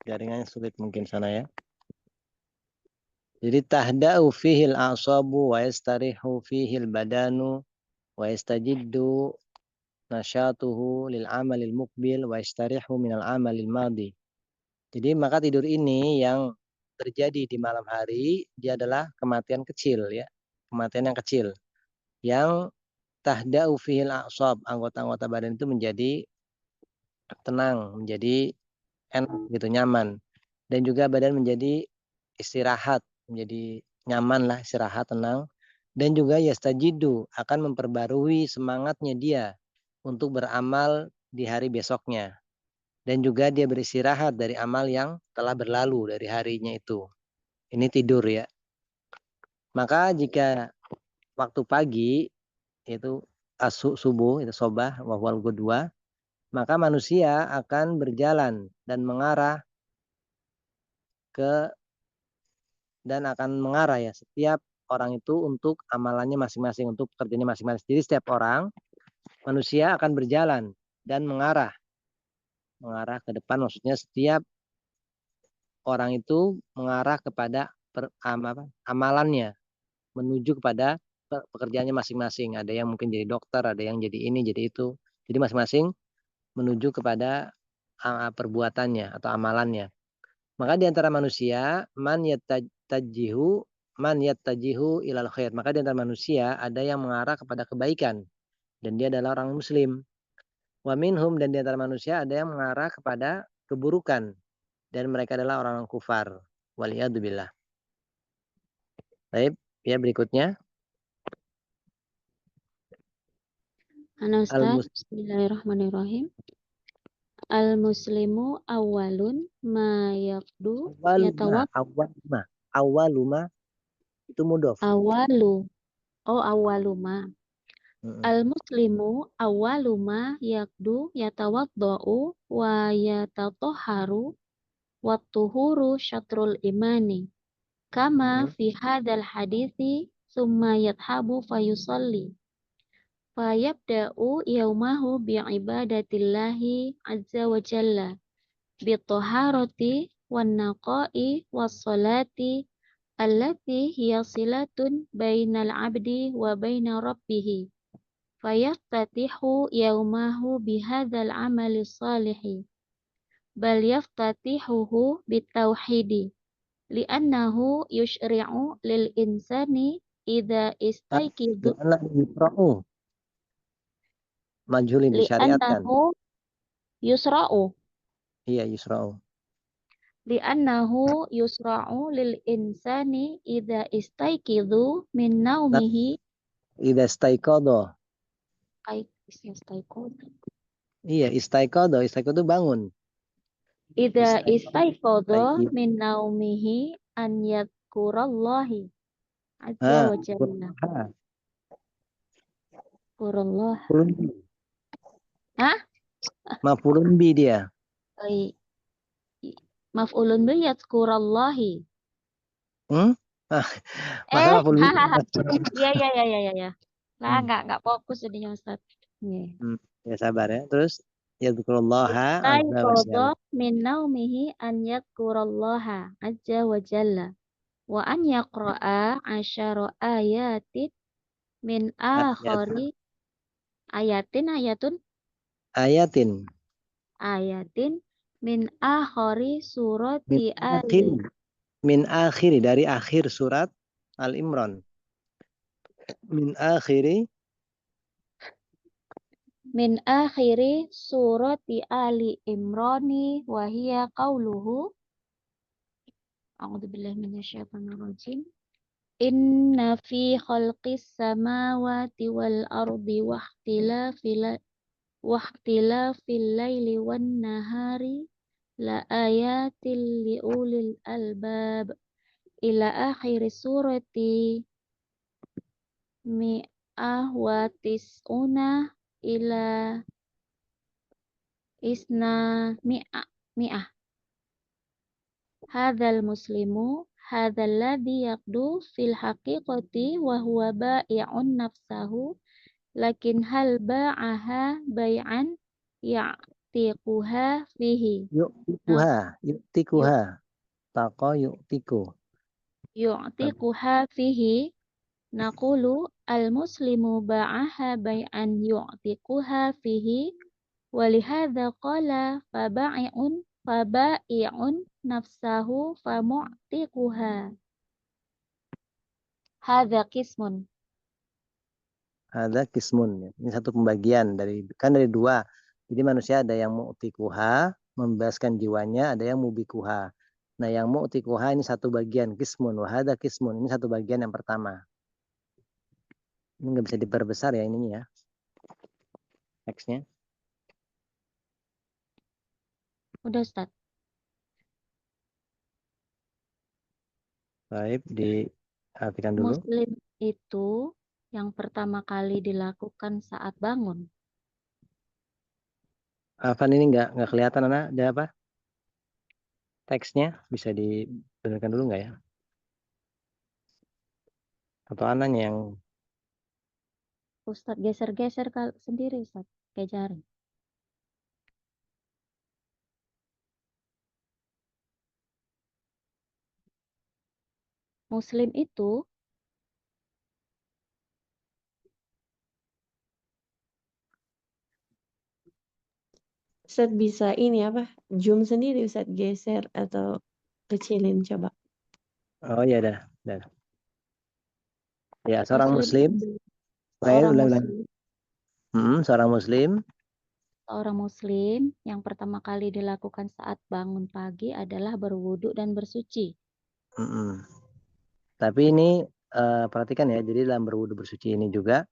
Jaringannya sulit mungkin sana ya. Jadi tahda'u fihil a'sabu wa yastarihu fihil badanu wa yastajiddu nasyatuhu lil amalil muqbil wa yastarihu minal amalil madi. Jadi maka tidur ini yang terjadi di malam hari dia adalah kematian kecil ya. Kematian yang kecil. Yang tahda'u fihil a'sab, anggota-anggota badan itu menjadi tenang, menjadi enak gitu, nyaman. Dan juga badan menjadi istirahat, menjadi nyaman lah, istirahat, tenang. Dan juga yastajidu, akan memperbarui semangatnya dia untuk beramal di hari besoknya. Dan juga dia beristirahat dari amal yang telah berlalu dari harinya itu. Ini tidur ya. Maka jika waktu pagi itu subuh itu sobah wahwal gudwa, maka manusia akan berjalan dan mengarah ya setiap orang itu untuk amalannya masing-masing, untuk pekerjaannya masing-masing. Jadi setiap orang manusia akan berjalan dan mengarah ke depan, maksudnya setiap orang itu mengarah kepada amalannya, menuju kepada pekerjaannya masing-masing. Ada yang mungkin jadi dokter, ada yang jadi ini, jadi itu. Jadi masing-masing menuju kepada perbuatannya atau amalannya. Maka di antara manusia man yattajihu ilal khair. Maka di antara manusia ada yang mengarah kepada kebaikan dan dia adalah orang muslim. Wa minhum, dan di antara manusia ada yang mengarah kepada keburukan dan mereka adalah orang kufar. Waliyadzubillah. Baik, ya berikutnya. Ana Ustaz, bismillahirrahmanirrahim. Al-muslimu awalun ma yaqdu Awaluma itu mudhof. awaluma. Al-muslimu awaluma yaqdu yatawaddau wa yatatahharu wa tuhuru syatrul imani. Kama fi hadzal hadithi summa yadhabu fayusalli. Fayabda'u yaumahu bi'ibadatillahi azza wa jalla bitaharati wan naqai was salati allati hiya silatun bainal abdi wa baina rabbih. Fayaftatihu yaumahu bihadzal amali salihi bal yaftatihuhu bitauhidi li'annahu yushri'u lil insani idza istaiqidu Majhulin disyariatkan. li'annahu yusra'u Iya, yusra'u. li'annahu yusra'u lil insani idza istaiqidu min naumihi Idza istaiqadha. Iya, istaiqadha itu bangun. Idza istaiqadha min naumihi an yadhkurallahi azza wa jalla. Kurullah. Hah? Maf'ulun bi dia. Maf'ulun bi yadhkurallahi. Masa maf'ulun bi? Iya. Lah enggak fokus jadinya Ustaz. Ya sabar ya. Terus yadhkurullaha azza wa jalla. Min naumihi an yadhkurallaha azza wa jalla wa an yaqra'a 'asyara ayatin min akhari ayatin min akhari surati min akhiri dari akhir surat Al-Imran. Min akhiri surati Ali Imrani wa hiya qauluhu A'udzubillahi minasyaitonir rajim. Inna fi khalqis samawati wal ardi wa ikhtilafil laili wan nahari la ayatil liulil albab ila akhir surati mi'ah wa tis'una ila isna mi'ah. Hadzal muslimu hadzal ladzi yaqdu fil haqiqati wa huwa ba'i'un nafsahu lakin hal ba'aha bai'an ya'tiquha fihi. Yu'tikuha. Taqa yu'tiku. Yu'tiquha fihi. Naqulu al-muslimu ba'aha bai'an yu'tiquha fihi. Walihadza qala faba'i'un nafsahu famu'tiquha. Hadza qismun. Ada kismun. Ini satu pembagian dari dua. Jadi manusia ada yang mu'tikuha, membebaskan jiwanya, ada yang mubikuha. Nah, yang mu'tikuha ini satu bagian, kismun. Wahada kismun. Ini satu bagian yang pertama. Ini nggak bisa diperbesar ya ininya ya. Teksnya. Udah Ustaz. Baik, di Perhatikan dulu. Muslim itu yang pertama kali dilakukan saat bangun. Afan ini nggak kelihatan Ana, ada apa? Teksnya bisa dibenarkan dulu nggak ya? Atau Ananya yang Ustadz geser-geser sendiri, Ustadz, kayak jari. Muslim itu Ustadz bisa ini apa? Zoom sendiri Ustadz geser atau kecilin coba. oh ya dah. Ya, seorang Muslim. seorang Ulang. Muslim, Seorang Muslim. seorang Muslim yang pertama kali dilakukan saat bangun pagi adalah berwudu dan bersuci. Tapi ini perhatikan ya, jadi dalam berwudu bersuci ini juga,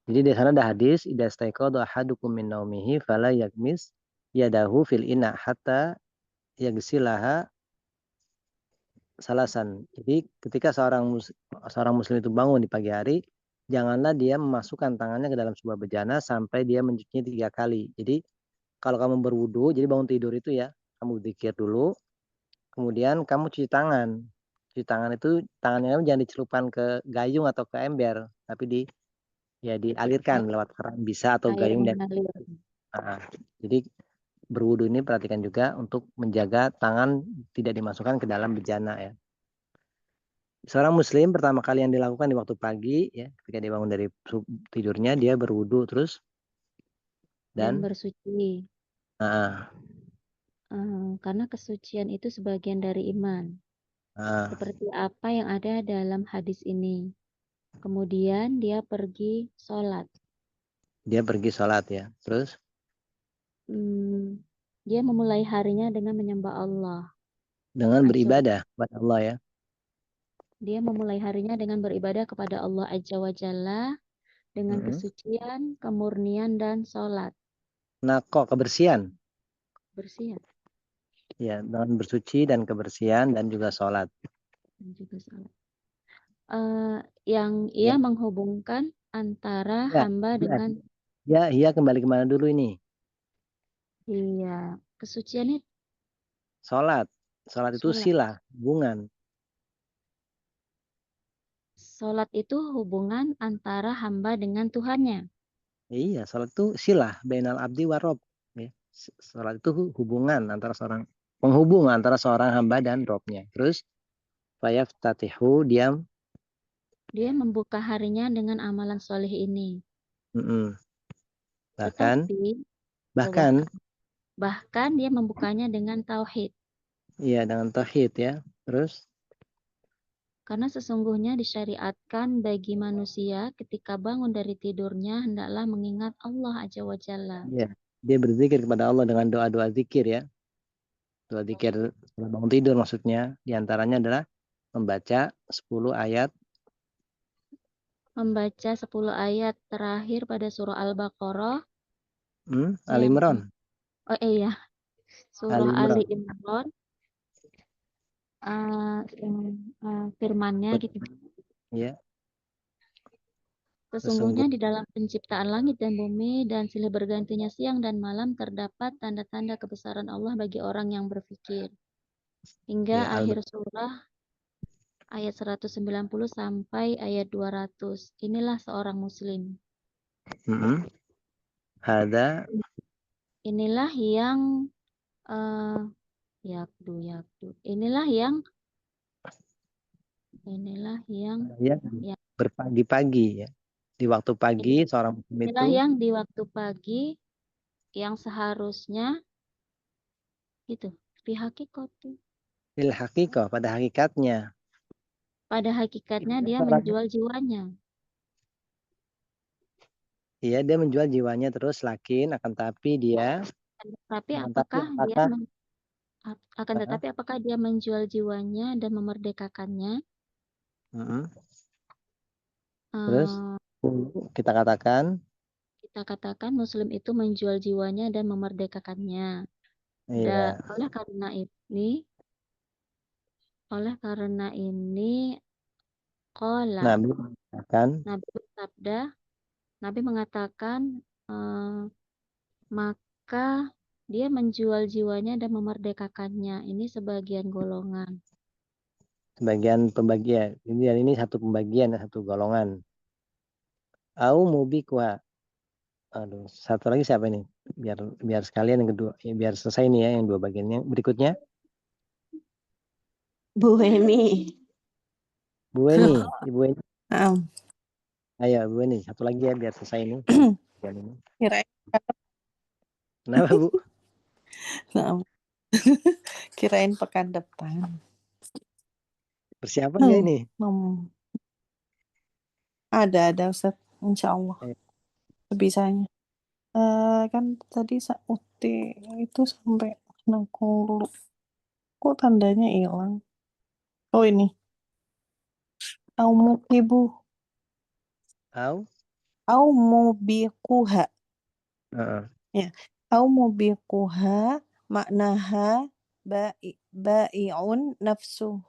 jadi di sana ada hadis, idza staiqadha ahadukum min naumihi fala yakmis yadahu fil ina hatta yagsilaha salasan. Jadi ketika seorang muslim itu bangun di pagi hari, janganlah dia memasukkan tangannya ke dalam sebuah bejana sampai dia mencucinya 3 kali. Jadi kalau kamu berwudu, jadi bangun tidur itu ya, kamu zikir dulu, kemudian kamu cuci tangan. Cuci tangan itu tangannya jangan dicelupkan ke gayung atau ke ember, tapi dialirkan lewat keran bisa atau Air gayung dan mengalir. jadi berwudu ini perhatikan juga untuk menjaga tangan tidak dimasukkan ke dalam bejana ya. Seorang muslim pertama kali yang dilakukan di waktu pagi ya, ketika dia bangun dari tidurnya dia berwudu terus Dan dan bersuci. Karena kesucian itu sebagian dari iman. Seperti apa yang ada dalam hadis ini. Kemudian dia pergi sholat. Dia pergi sholat ya. Terus? Dia memulai harinya dengan menyembah Allah. Dengan beribadah kepada Allah ya. Dia memulai harinya dengan beribadah kepada Allah Azza wa Jalla dengan kesucian, kemurnian, dan sholat. Nah, kok kebersihan? Bersihan. Ya, dengan bersuci dan kebersihan dan juga sholat. Dan juga sholat. Yang ia menghubungkan antara hamba dengan Iya kembali kemana dulu ini? Iya, kesucian itu sholat itu silah, hubungan. Sholat itu hubungan antara hamba dengan Tuhannya. Iya, sholat itu silah bainal abdi wa rob. Ya. Sholat itu hubungan antara penghubung antara seorang hamba dan Robnya. Terus fayaftatihu dia membuka harinya dengan amalan soleh ini. Bahkan dia membukanya dengan tauhid. Iya, dengan tauhid ya. Terus? Karena sesungguhnya disyariatkan bagi manusia ketika bangun dari tidurnya hendaklah mengingat Allah Azza wa Jalla. Iya, dia berzikir kepada Allah dengan doa-doa zikir ya. Doa zikir setelah bangun tidur maksudnya. Di antaranya adalah membaca 10 ayat. Membaca 10 ayat terakhir pada surah Al-Baqarah. Ali Imran. Oh iya. Surah Ali Imran. Firmannya gitu. Iya. Sesungguhnya di dalam penciptaan langit dan bumi dan silih bergantinya siang dan malam terdapat tanda-tanda kebesaran Allah bagi orang yang berfikir. Hingga akhir surah ayat 190 sampai ayat 200. Inilah seorang muslim. Inilah yang berpagi-pagi ya. Di waktu pagi seorang muslim itu. Inilah yang di waktu pagi yang seharusnya itu fil hakikoh pada hakikatnya. Pada hakikatnya dia menjual jiwanya. Iya, dia menjual jiwanya terus akan tapi dia apakah dia menjual jiwanya dan memerdekakannya? Terus kita katakan muslim itu menjual jiwanya dan memerdekakannya. Iya. Dan oleh karena ini Qala. Nabi mengatakan, Nabi bersabda, Nabi mengatakan, maka dia menjual jiwanya dan memerdekakannya. Ini sebagian golongan. sebagian pembagian. Ini satu pembagian, satu golongan. Au mubikwa. Aduh, satu lagi siapa ini? Biar sekalian yang kedua. Ya, biar selesai nih ya yang dua bagiannya. Berikutnya, Bu Weni. Bu Weni, Ibu Weni. Naam. Ayo, Bu Weni, satu lagi ya biar selesai ini. Bagian ini. Kirain, Kenapa, Bu? naam. Kirain pekan depan. Persiapan ya ini? Ada Ustaz, insya Allah. Sebisanya. Kan tadi Uti itu sampai nangkung dulu. Kok tandanya hilang? Oh ini. Aumukibu. Aumubiquha. Ya. Aumubiquha maknaha ba'i'un nafsuhu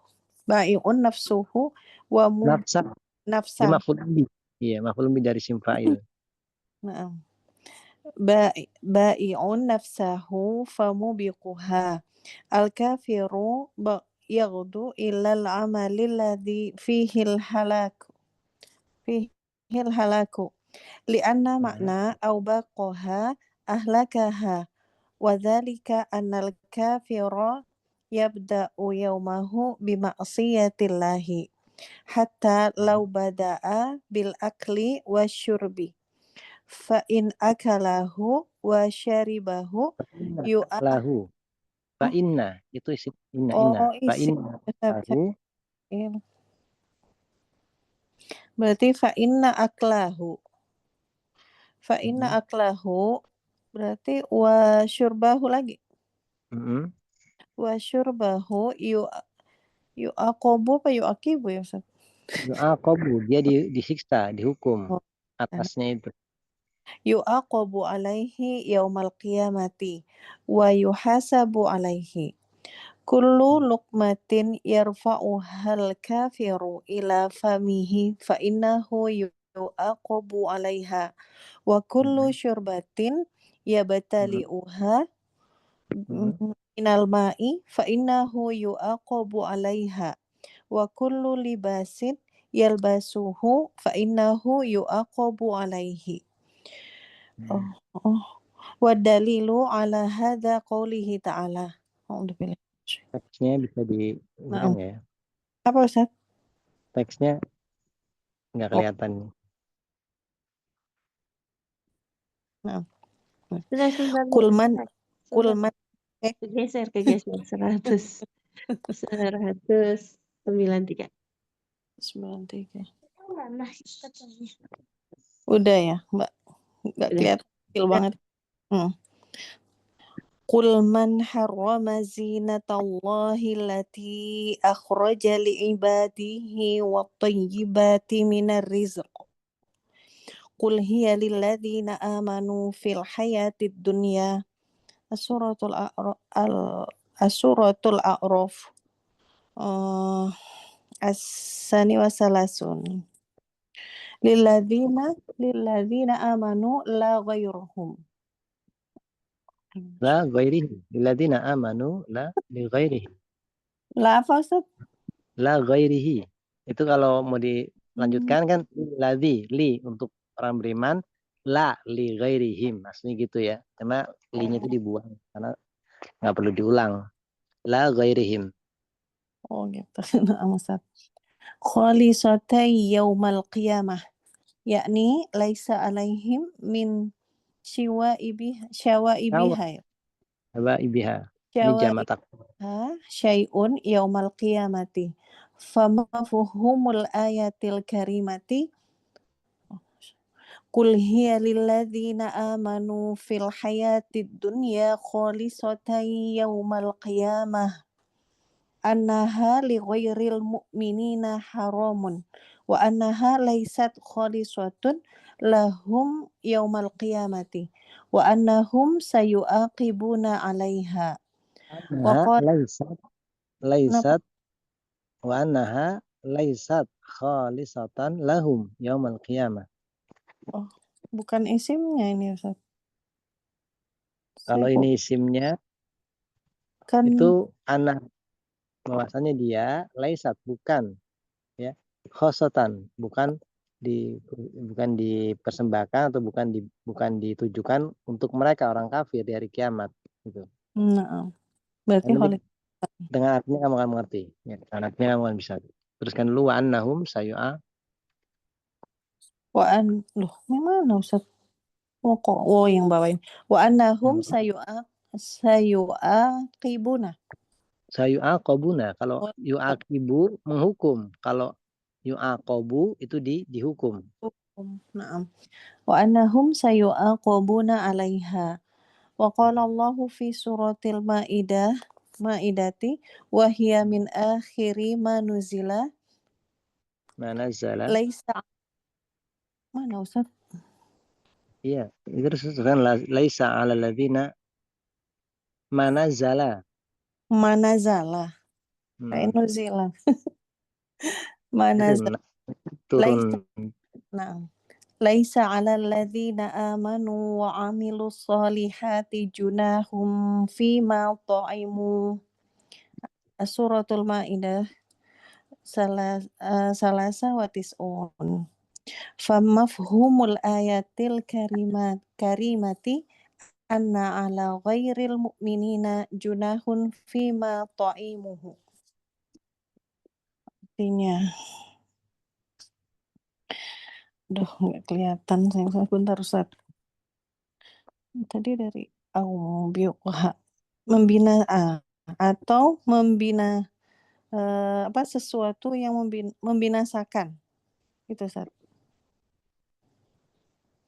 wa Nafsa. nafsa. Dia maf'ul bi. Iya, maf'ul bi dari isim fa'il. Nah. Ba'i'un nafsahu famubiquha. Al-kafiru yaghdu ila al-amali alladhi fihi al-halaku. Lianna makna awbaqaha ahlakaha. Wadhalika annal kafira yabda'u yawmahu bima'siyatillahi. Hatta law bada'a bil akli wa syurbi. Fa in akalahu wa syaribahu Lahu. Fa inna. Itu isim inna. Fa inna lahu. Berarti fa inna aklahu. Fa inna aklahu berarti wa syurbahu lagi. Wa syurbahu yu'aqabu apa yu'aqibu ya Ustaz? Yu'aqabu, dia disiksa, dihukum atasnya itu. Yu'aqabu alaihi yaumal qiyamati wa yuhasabu alaihi. Kullu luqmatin yarfa'uhal kafiru ila famihi fa innahu yu'aqabu alaiha wa kullu syurbatin yabtali'uha minal ma'i fa innahu yu'aqabu alaiha wa kullu libasin yalbasuhu fa innahu yu'aqabu alaihi. Wa dalilu ala hadha qawlihi ta'ala. Teksnya bisa diulang ya. Apa Ustaz? Teksnya nggak kelihatan. Kulman Kegeser 193. 93. Udah ya, Mbak. Nggak kelihatan kecil banget. Qul man harrama zinatallahi allati akhraja li'ibadihi wat-tayyibati minar rizq. Qul hiya lilladzina amanu fil hayatid dunya. As-suratul A'raf. As-sani wa salasun. Lilladzina amanu la ghairuhum. La ghairihi. Lilladzina amanu la li ghairihi. La apa Ustaz? La ghairihi. Itu kalau mau dilanjutkan kan li untuk orang beriman, la li ghairihim. Maksudnya gitu ya. Cuma li-nya itu dibuang karena nggak perlu diulang. La ghairihim. Oh gitu. Ustaz. Khalisatai yaumal qiyamah. Yakni laisa alaihim min syawaibiha. Ini jamak Syai'un yaumal qiyamati. Famafuhumul ayatil karimati. Qul hiya lilladzina amanu fil hayatid dunya khalisatan yaumal qiyamah. Annaha li ghairil mu'minina haramun wa annaha laysat khalisatun lahum yaumal qiyamati wa annahum sayu'aqibuna 'alaiha. laysat wa annaha laisat khalisatan lahum yaumal qiyamah. Oh, bukan isimnya ini Ustaz. Kalau Saya kok ini isimnya kan itu anak, bahwasanya dia laisat, bukan ya, khosatan, bukan dipersembahkan atau bukan ditujukan untuk mereka orang kafir di hari kiamat gitu. nah, berarti Nanti holis dengan artinya kamu akan mengerti ya, anaknya kamu akan bisa teruskan dulu. Wa annahum sayu'a. loh, yang mana Ustaz? Oh, kok yang bawain. Wa annahum sayu'aqibuna. Sayu'aqobuna, kalau Oh, yu'aqibu menghukum, kalau yu'aqobu itu dihukum. na'am. Wa annahum sayu'aqibuna 'alaiha. Wa qala Allahu fi suratil Ma'idati wa hiya min akhiri ma nuzila Manazala. laisa mana Ustaz? Iya, itu terus kan laisa 'alal ladzina manazala. Manazala. Kayak nuzila. Manazala. Laisa. Turun. Nah. Laisa 'alal ladzina amanu wa 'amilus solihati junahum fima ta'imu. Suratul Maidah salasa wa tis'un. Famafhumul ayatil karimati anna 'ala ghairil mu'minina junahun fima ta'imuhu. Artinya, nggak kelihatan saya, bentar Ustaz. Tadi dari membina atau membina sesuatu yang membinasakan itu Ustaz.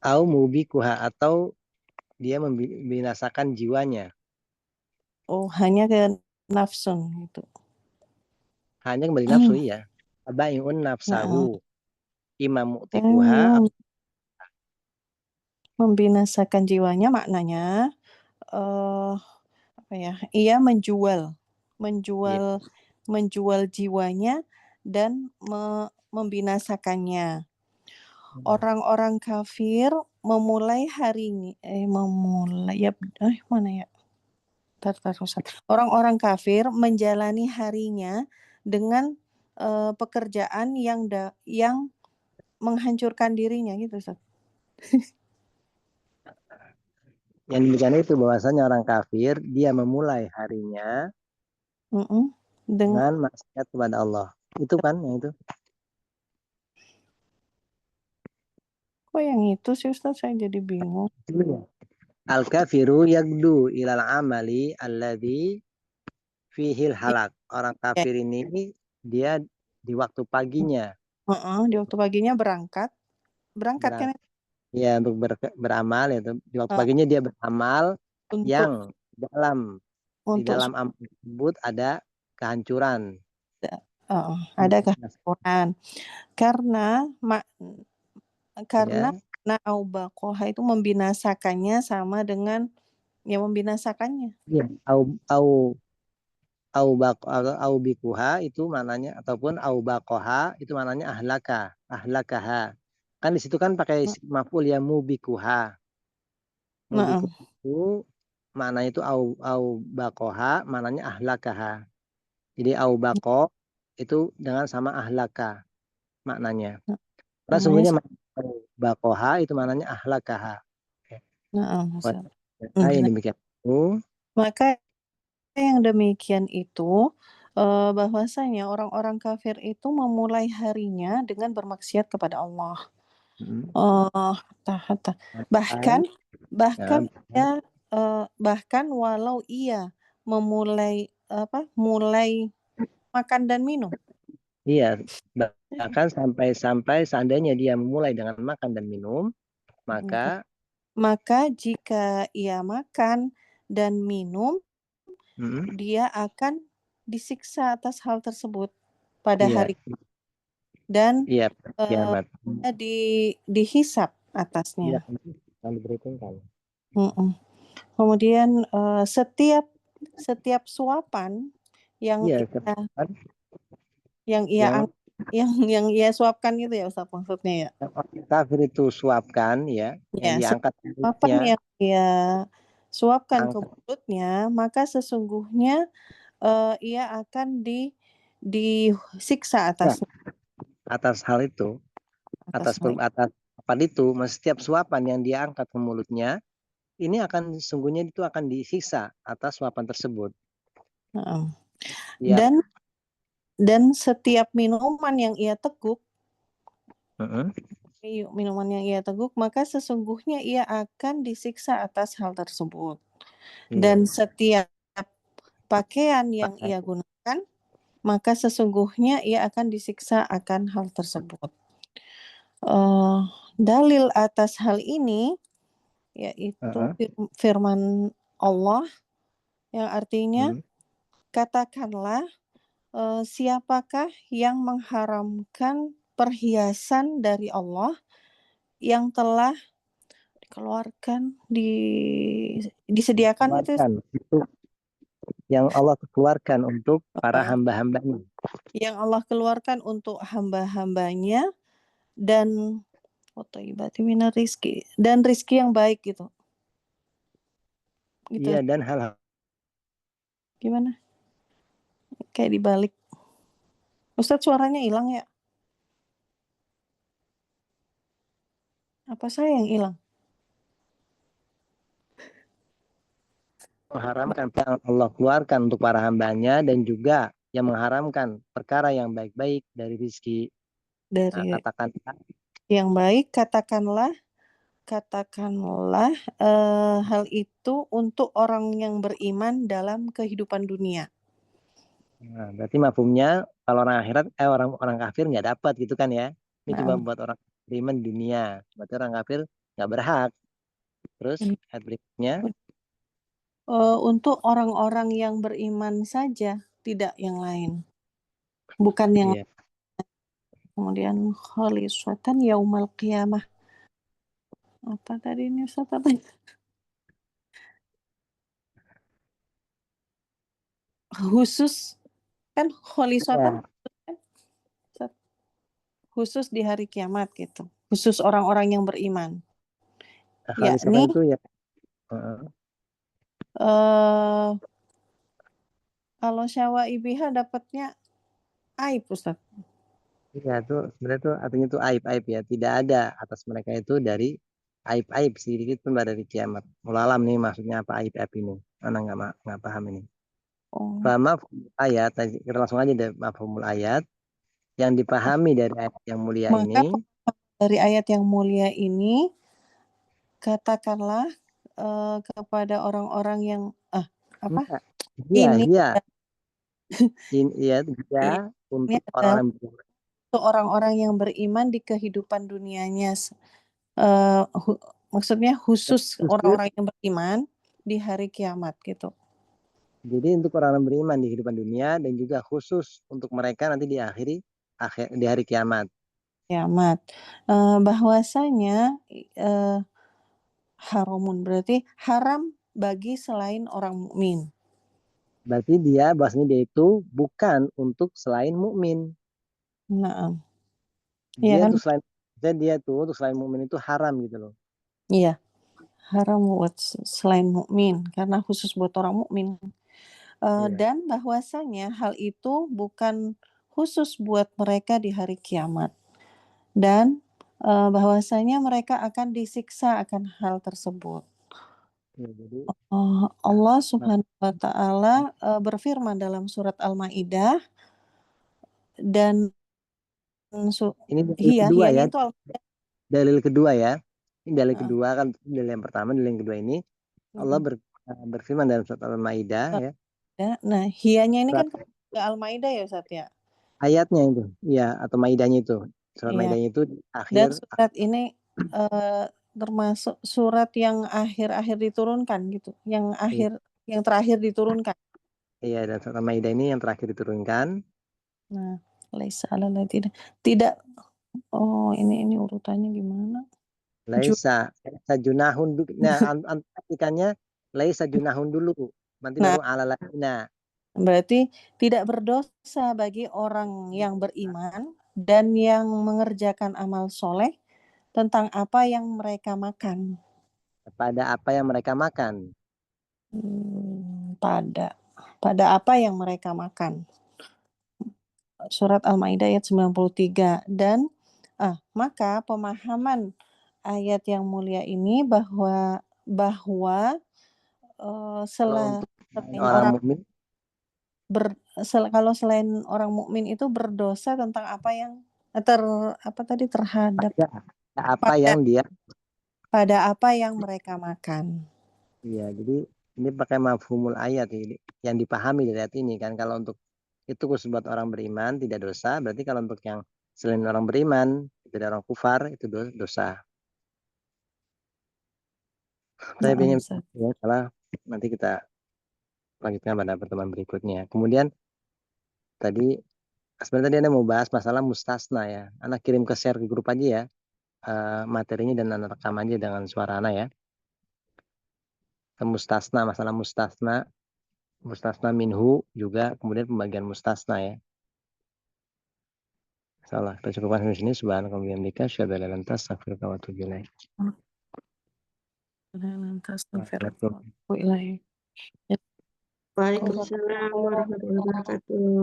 Au mubikuha, atau dia membinasakan jiwanya. Oh, hanya ke nafsun gitu. Hanya kembali nafsu, ya. Abai'un nafsahu. Imam mu'tikuha. Membinasakan jiwanya maknanya ia menjual jiwanya dan membinasakannya. Orang-orang kafir memulai hari mana ya? Orang-orang kafir menjalani harinya dengan pekerjaan yang menghancurkan dirinya gitu Ustaz. Yang demikian itu bahwasanya orang kafir dia memulai harinya dengan maksiat kepada Allah. Itu kan yang itu. Kok yang itu sih Ustaz, saya jadi bingung. Al-kafiru yagdu ilal amali alladhi fihil halak. Orang kafir ini dia di waktu paginya. Di waktu paginya berangkat kan? Ya, untuk beramal ya. Di waktu paginya dia beramal yang di dalam amal tersebut ada kehancuran. Ada kehancuran. Karena aubaqoha itu membinasakannya sama dengan membinasakannya. Ya, au bikuha itu maknanya, ataupun au baqoha itu maknanya ahlakaha. Kan di situ kan pakai maf'ul ya, mubikuha. Mubikuha itu maknanya itu au baqoha, maknanya ahlakaha. Jadi au baqo itu dengan sama ahlaka maknanya. Karena sungguhnya au baqoha itu maknanya ahlakaha. Yang demikian itu. Maka yang demikian itu bahwasanya orang-orang kafir itu memulai harinya dengan bermaksiat kepada Allah. Bahkan walau ia mulai makan dan minum. Iya, bahkan sampai seandainya dia memulai dengan makan dan minum, maka jika ia makan dan minum, dia akan disiksa atas hal tersebut pada hari dan dihisap atasnya. Kemudian setiap suapan yang ia yang ia suapkan gitu ya Ustaz maksudnya ya. Yang orang kafir itu suapkan ya, yang Ya, diangkat apa mulutnya, yang ia suapkan ke angkat mulutnya, maka sesungguhnya ia akan disiksa ya, atas hal itu, atas hal atas apa itu, setiap suapan yang dia angkat ke mulutnya, ini akan sesungguhnya itu akan disiksa atas suapan tersebut. Ya. Dan setiap minuman yang ia teguk, maka sesungguhnya ia akan disiksa atas hal tersebut. Dan setiap pakaian yang ia gunakan, maka sesungguhnya ia akan disiksa akan hal tersebut. Dalil atas hal ini yaitu firman Allah yang artinya katakanlah siapakah yang mengharamkan perhiasan dari Allah yang telah dikeluarkan disediakan itu yang Allah keluarkan untuk para hamba-hambanya. Yang Allah keluarkan untuk hamba-hambanya dan rizki dan rizki yang baik gitu. Iya, dan hal-hal gimana? Kayak dibalik. Ustadz suaranya hilang ya? Apa saya yang hilang? mengharamkan yang Allah keluarkan untuk para hambanya dan juga yang mengharamkan perkara yang baik-baik dari rizki. Dari katakan yang baik katakanlah hal itu untuk orang yang beriman dalam kehidupan dunia. Nah, berarti mafhumnya kalau orang akhirat orang kafir nggak dapat gitu kan ya. Ini cuma buat orang beriman di dunia. Berarti orang kafir nggak berhak. Terus ayat berikutnya untuk orang-orang yang beriman saja, tidak yang lain. Bukan yang kemudian khalisatan yaumal qiyamah. Apa tadi ini Ustaz? Khusus kan khalisatan khusus di hari kiamat gitu. Khusus orang-orang yang beriman. Yakni itu ya. Kalau syawa ibihah dapatnya aib Ustaz. Iya, itu sebenarnya itu artinya itu aib-aib ya. Tidak ada atas mereka itu dari aib-aib sedikit pun dari kiamat. Mulalam nih maksudnya apa aib-aib ini? Anak nggak paham ini. Mafhumul ayat, kita langsung aja deh mafhumul ayat yang dipahami dari ayat yang mulia ini. Dari ayat yang mulia ini katakanlah kepada orang-orang yang apa? Untuk orang-orang yang beriman di kehidupan dunianya. Maksudnya khusus orang-orang yang beriman di hari kiamat gitu. Jadi untuk orang yang beriman di kehidupan dunia dan juga khusus untuk mereka nanti di hari kiamat. Bahwasanya haramun berarti haram bagi selain orang mukmin. Berarti bahwasanya dia itu bukan untuk selain mukmin. Nah, dia tuh untuk selain mukmin itu haram gitu loh. Iya, haram buat selain mukmin karena khusus buat orang mukmin. Dan bahwasanya hal itu bukan khusus buat mereka di hari kiamat. Dan bahwasanya mereka akan disiksa akan hal tersebut. Allah Subhanahu wa taala berfirman dalam surat Al-Maidah dan ini kedua ya. itu dalil kedua ya. Ini dalil kedua kan, dalil yang pertama, dalil yang kedua ini Allah berfirman dalam surat Al-Maidah ya. Nah, hiyanya ini kan Al-Maidah ya Ustaz ya. Ayatnya itu, ya, atau Maidahnya itu. Surat Maidahnya itu akhir. Dan surat ini termasuk surat yang akhir-akhir diturunkan gitu, yang terakhir diturunkan. Iya, dan surat Maidah ini yang terakhir diturunkan. Nah, laisa alal tidak. Oh, ini urutannya gimana? Laisa junahun. Nah, artikannya laisa junahun dulu. Nanti baru alalahina. Berarti tidak berdosa bagi orang yang beriman dan yang mengerjakan amal soleh tentang apa yang mereka makan. Pada apa yang mereka makan. Pada apa yang mereka makan. Surat Al-Maidah ayat 93. Dan maka pemahaman ayat yang mulia ini bahwa Kalau untuk selain orang orang mukmin, kalau selain orang mukmin itu berdosa tentang apa yang terhadap apa yang dia, pada apa yang mereka makan. iya, jadi ini pakai mafhumul ayat ini yang dipahami dari ayat ini kan. Kalau untuk itu khusus buat orang beriman tidak dosa, berarti kalau untuk yang selain orang beriman, dari orang kufar itu dosa. Saya ingin ya, salah, nanti kita lanjutkan pada pertemuan berikutnya. Kemudian tadi sebenarnya tadi Anda mau bahas masalah mustasna ya. Anak kirim ke share ke grup aja ya materinya dan Anda rekam aja dengan suara Anda ya. Mustasna, masalah mustasna minhu juga, kemudian pembagian mustasna ya. Salah, kita cukupkan sampai sini. Subhanallah wa bihamdika, asyhadu an la ilaha illa anta, astaghfiruka wa atubu ilaik. Waalaikumsalam warahmatullahi wabarakatuh.